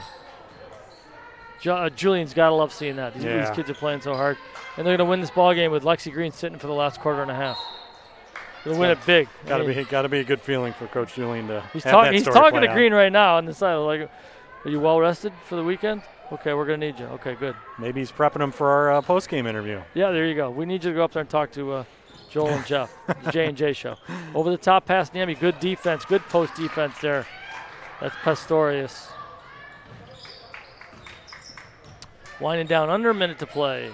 Julian's got to love seeing that. These kids are playing so hard. And they're going to win this ball game with Lexi Green sitting for the last quarter and a half. They'll win it big. Got to be a good feeling for Coach Julian to he's have that story talking play to out. Green right now on the side. Like, are you well rested for the weekend? Okay, we're going to need you. Okay, good. Maybe he's prepping him for our post-game interview. Yeah, there you go. We need you to go up there and talk to Joel and Jeff, the J&J show. Over the top pass, Niemi. Good defense. Good post defense there. That's Pistorius. Winding down, under a minute to play.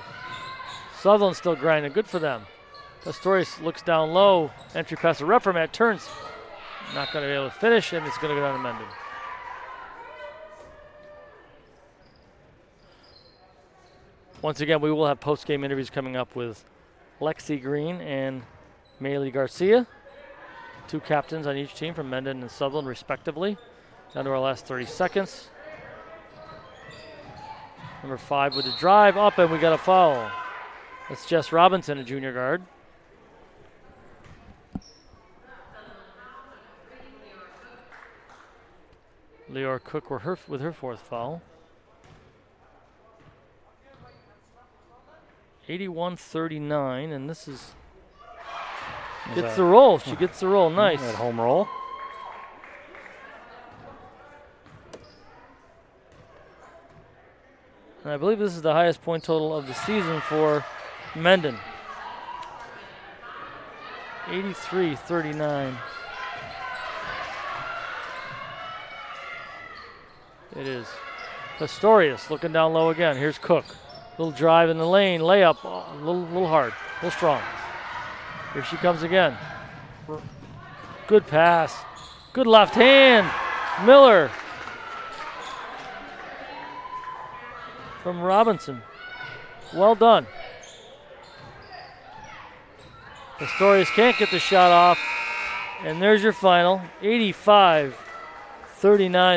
Sutherland still grinding. Good for them. Pistorius looks down low. Entry pass to Reformat. Turns. Not going to be able to finish, and it's going to go down to Mendon. Once again, we will have post-game interviews coming up with Lexi Green and Maylee Garcia, two captains on each team from Mendon and Sutherland, respectively. Down to our last 30 seconds. Number 5 with the drive up, and we got a foul. That's Jess Robinson, a junior guard. Leora Cook with her fourth foul. 81-39, and this is gets the roll. She gets the roll. Nice. That home roll. And I believe this is the highest point total of the season for Mendon. 83-39. It is. Pistorius looking down low again. Here's Cook. Little drive in the lane, layup, a little hard, a little strong. Here she comes again. Good pass. Good left hand. Miller from Robinson. Well done. Pistorius can't get the shot off. And there's your final. 85-39,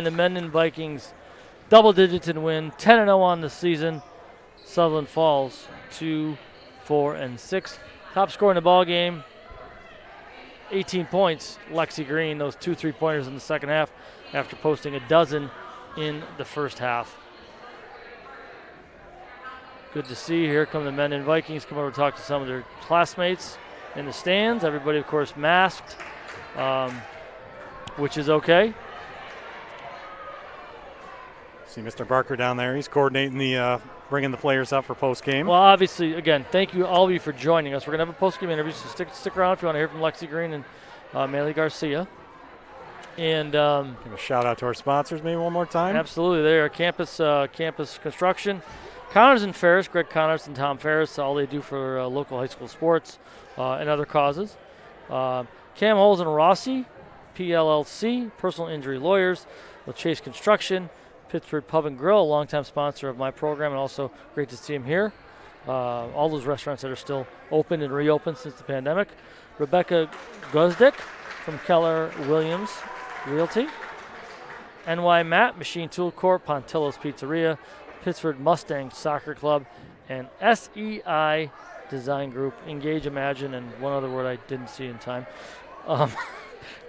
the Mendon Vikings double digits in win. 10-0 on the season. Sutherland falls 2-4-6. Top scorer in the ball game, 18 points. Lexi Green, those 2 3-pointers in the second half after posting a dozen in the first half. Good to see. Here come the Mendon Vikings. Come over to talk to some of their classmates in the stands. Everybody, of course, masked, which is okay. See Mr. Barker down there. He's coordinating the bringing the players up for post-game. Well, obviously, again, thank you all of you for joining us. We're going to have a post-game interview, so stick around if you want to hear from Lexi Green and Maylee Garcia. And give a shout-out to our sponsors maybe one more time. Absolutely. They are campus construction. Connors and Ferris, Greg Connors and Tom Ferris, all they do for local high school sports and other causes. Cam Holes and Rossi, PLLC, personal injury lawyers, with Chase Construction, Pittsford Pub and Grill, a longtime sponsor of my program, and also great to see him here. All those restaurants that are still open and reopened since the pandemic. Rebecca Guzdick from Keller Williams Realty. NY Matt, Machine Tool Corp, Pontillo's Pizzeria, Pittsford Mustang Soccer Club, and SEI Design Group. Engage, Imagine, and one other word I didn't see in time.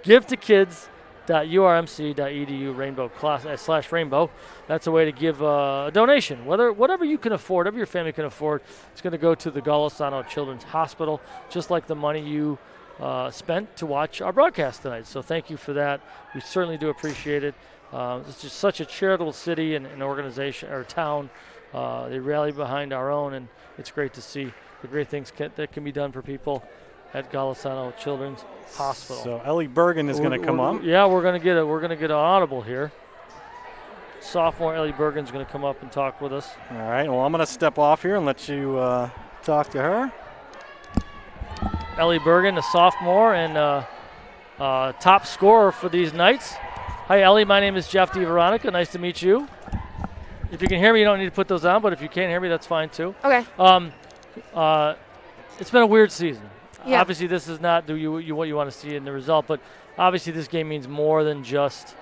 GiveToKids.urmc.edu /rainbow. That's a way to give a donation, whatever you can afford, whatever your family can afford. It's going to go to the Golisano Children's Hospital, just like the money you spent to watch our broadcast tonight. So thank you for that. We certainly do appreciate it. It's just such a charitable city and organization or town. They rally behind our own, and it's great to see the great things that can be done for people at Golisano Children's Hospital. So Ellie Bergen is going to come up. Yeah, we're going to get an audible here. Sophomore Ellie Bergen's going to come up and talk with us. All right. Well, I'm going to step off here and let you talk to her. Ellie Bergen, a sophomore and top scorer for these Knights. Hi, Ellie. My name is Jeff DiVeronica. Nice to meet you. If you can hear me, you don't need to put those on, but if you can't hear me, that's fine too. Okay. It's been a weird season. Yeah. Obviously, this is not what you want to see in the result, but obviously this game means more than just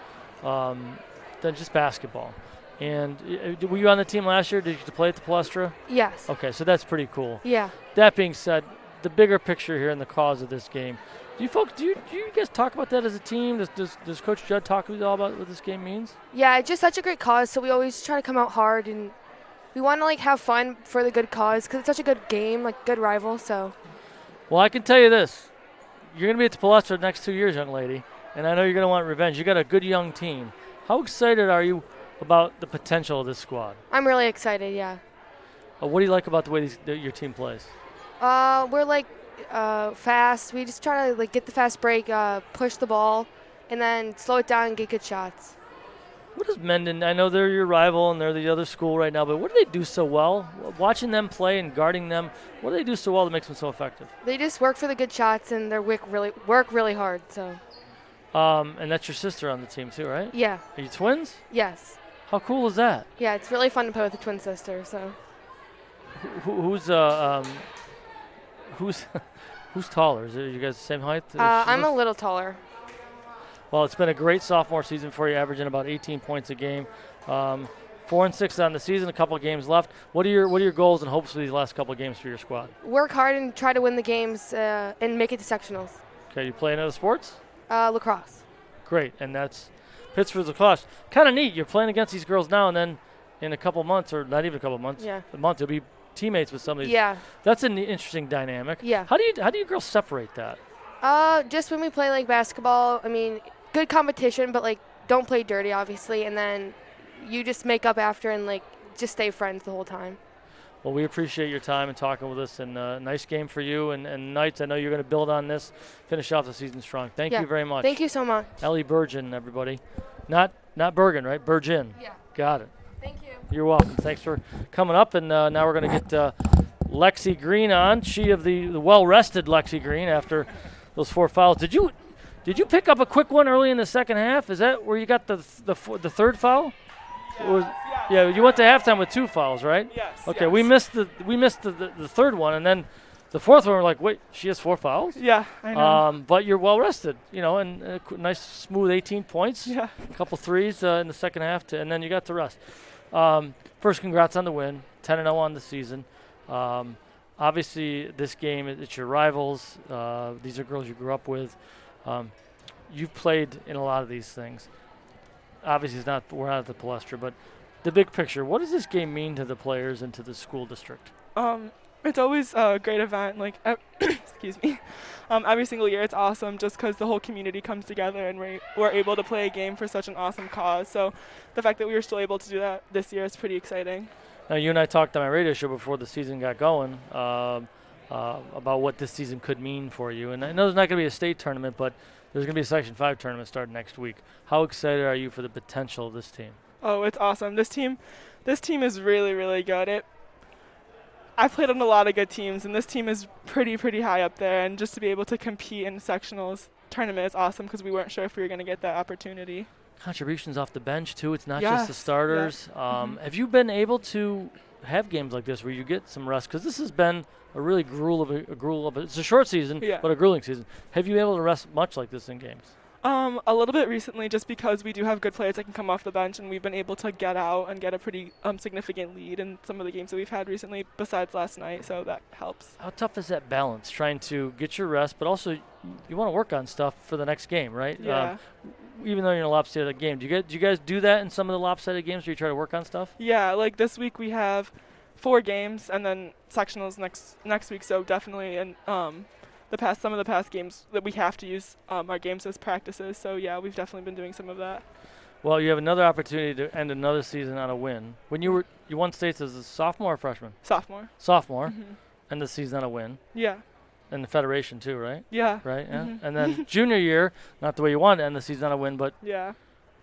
basketball. And were you on the team last year? Did you play at the Palestra? Yes. Okay, so that's pretty cool. Yeah. That being said, the bigger picture here and the cause of this game. Do you guys talk about that as a team? Does Coach Judd talk to you all about what this game means? Yeah, it's just such a great cause, so we always try to come out hard, and we want to have fun for the good cause because it's such a good game, good rival. So. Well, I can tell you this: you're going to be at the Palestra the next 2 years, young lady, and I know you're going to want revenge. You got a good young team. How excited are you about the potential of this squad? I'm really excited. Yeah. What do you like about the way your team plays? We're fast. We just try to get the fast break, push the ball, and then slow it down and get good shots. What does Mendon? I know they're your rival and they're the other school right now, but what do they do so well? Watching them play and guarding them, what do they do so well that makes them so effective? They just work for the good shots and they work really hard. So. And that's your sister on the team too, right? Yeah. Are you twins? Yes. How cool is that? Yeah, it's really fun to play with a twin sister. So. Who's taller? Are you guys the same height? I'm a little taller. Well, it's been a great sophomore season for you, averaging about 18 points a game. 4-6 on the season, a couple of games left. What are your goals and hopes for these last couple of games for your squad? Work hard and try to win the games and make it to sectionals. Okay, you play in other sports? Lacrosse. Great, and that's Pittsford's lacrosse. Kind of neat. You're playing against these girls now, and then in a couple months, or not even a couple months, a month, you'll be teammates with some of these. Yeah. That's an interesting dynamic. Yeah. How do you girls separate that? Just when we play basketball, I mean, good competition, but don't play dirty, obviously, and then you just make up after and just stay friends the whole time. Well, we appreciate your time and talking with us, and nice game for you and Knights. I know you're going to build on this, finish off the season strong. Thank you very much. Thank you so much. Ellie Bergen, everybody. Not Bergen, right? Bergen. Yeah. Got it. Thank you. You're welcome. Thanks for coming up, and now we're going to get Lexi Green on. She of the well-rested Lexi Green after those 4 fouls. Did you pick up a quick one early in the second half? Is that where you got the third foul? Yeah, you went to halftime with 2 fouls, right? Yes. Okay, yes. we missed the third one, and then the fourth one we're like, wait, she has 4 fouls? Yeah, I know. But you're well rested, and a nice smooth 18 points. Yeah. A couple threes in the second half, and then you got to rest. First, congrats on the win, 10-0 on the season. Obviously, this game, it's your rivals. These are girls you grew up with. You've played in a lot of these things. Obviously, we're not at the Palestra, but the big picture, what does this game mean to the players and to the school district? It's always a great event. Excuse me. Every single year, it's awesome just because the whole community comes together and we're able to play a game for such an awesome cause. So the fact that we were still able to do that this year is pretty exciting. Now, you and I talked on my radio show before the season got going about what this season could mean for you. And I know there's not going to be a state tournament, but there's going to be a Section 5 tournament starting next week. How excited are you for the potential of this team? Oh, it's awesome. This team is really, really good. I've played on a lot of good teams, and this team is pretty high up there. And just to be able to compete in sectionals tournament is awesome because we weren't sure if we were going to get that opportunity. Contributions off the bench, too. It's not just the starters. Yes. Have you been able to have games like this where you get some rest? Because this has been a really gruel of it's a short season, but a grueling season. Have you been able to rest much like this in games? A little bit recently, just because we do have good players that can come off the bench, and we've been able to get out and get a pretty significant lead in some of the games that we've had recently, besides last night, so that helps. How tough is that balance, trying to get your rest, but also you want to work on stuff for the next game, right? Yeah. Even though you're in a lopsided game. Do you guys do that in some of the lopsided games where you try to work on stuff? Yeah, like this week we have 4 games and then sectionals next week, so definitely, and some of the past games that we have to use our games as practices. So yeah, we've definitely been doing some of that. Well, you have another opportunity to end another season on a win. When you won states as a sophomore or freshman? Sophomore. Sophomore. Mm-hmm. End the season on a win. Yeah. And the federation too, right? Yeah. Right. Yeah. Mm-hmm. And then junior year, not the way you wanted to end the season on a win, but yeah.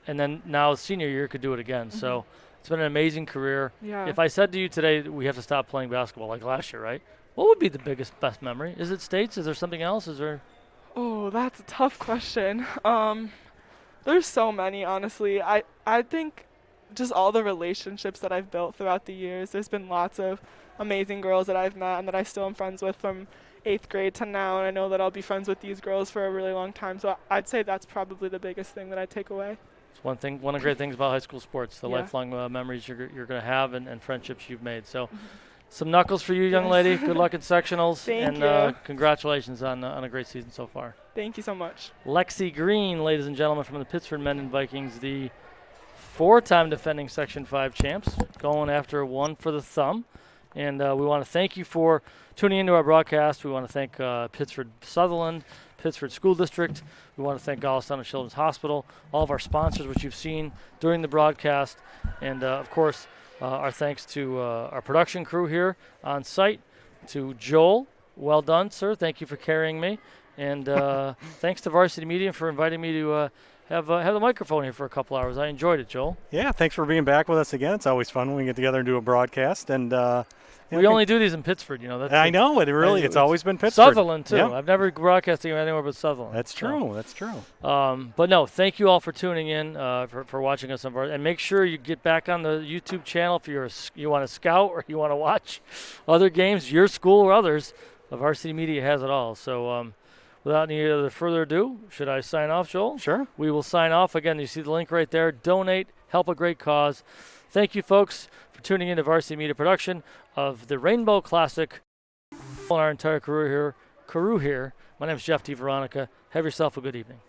And then now senior year could do it again. Mm-hmm. So it's been an amazing career. Yeah. If I said to you today that we have to stop playing basketball like last year, right? What would be the best memory? Is it states? Is there something else? Is there? Oh, that's a tough question. There's so many, honestly. I think just all the relationships that I've built throughout the years. There's been lots of amazing girls that I've met and that I still am friends with from 8th grade to now, and I know that I'll be friends with these girls for a really long time. So I'd say that's probably the biggest thing that I take away. It's one of the great things about high school sports, the yeah. lifelong memories you're going to have and friendships you've made. So. Mm-hmm. Some knuckles for you, young lady. Good luck in sectionals. Thank you. Congratulations on a great season so far. Thank you so much. Lexi Green, ladies and gentlemen, from the Pittsford Mendon Vikings, the 4-time defending Section 5 champs, going after one for the thumb. And we want to thank you for tuning into our broadcast. We want to thank Pittsford Sutherland, Pittsford School District. We want to thank Golisano Children's Hospital, all of our sponsors, which you've seen during the broadcast. And, of course, our thanks to our production crew here on site, to Joel. Well done, sir. Thank you for carrying me. And thanks to Varsity Media for inviting me to have the microphone here for a couple hours. I enjoyed it, Joel. Yeah, thanks for being back with us again. It's always fun when we get together and do a broadcast. And we only do these in Pittsford, you know. I know it. It's always been Pittsford. Sutherland too. Yeah. I've never broadcasted anywhere but Sutherland. That's true. That's true. But no, thank you all for tuning in, for watching us on and make sure you get back on the YouTube channel if you want to scout or you want to watch other games, your school or others. Varsity Media has it all. So without any other further ado, should I sign off, Joel? Sure. We will sign off again. You see the link right there. Donate, help a great cause. Thank you, folks, for tuning in to Varsity Media production of the Rainbow Classic. Our entire crew here. My name is Jeff D. Veronica. Have yourself a good evening.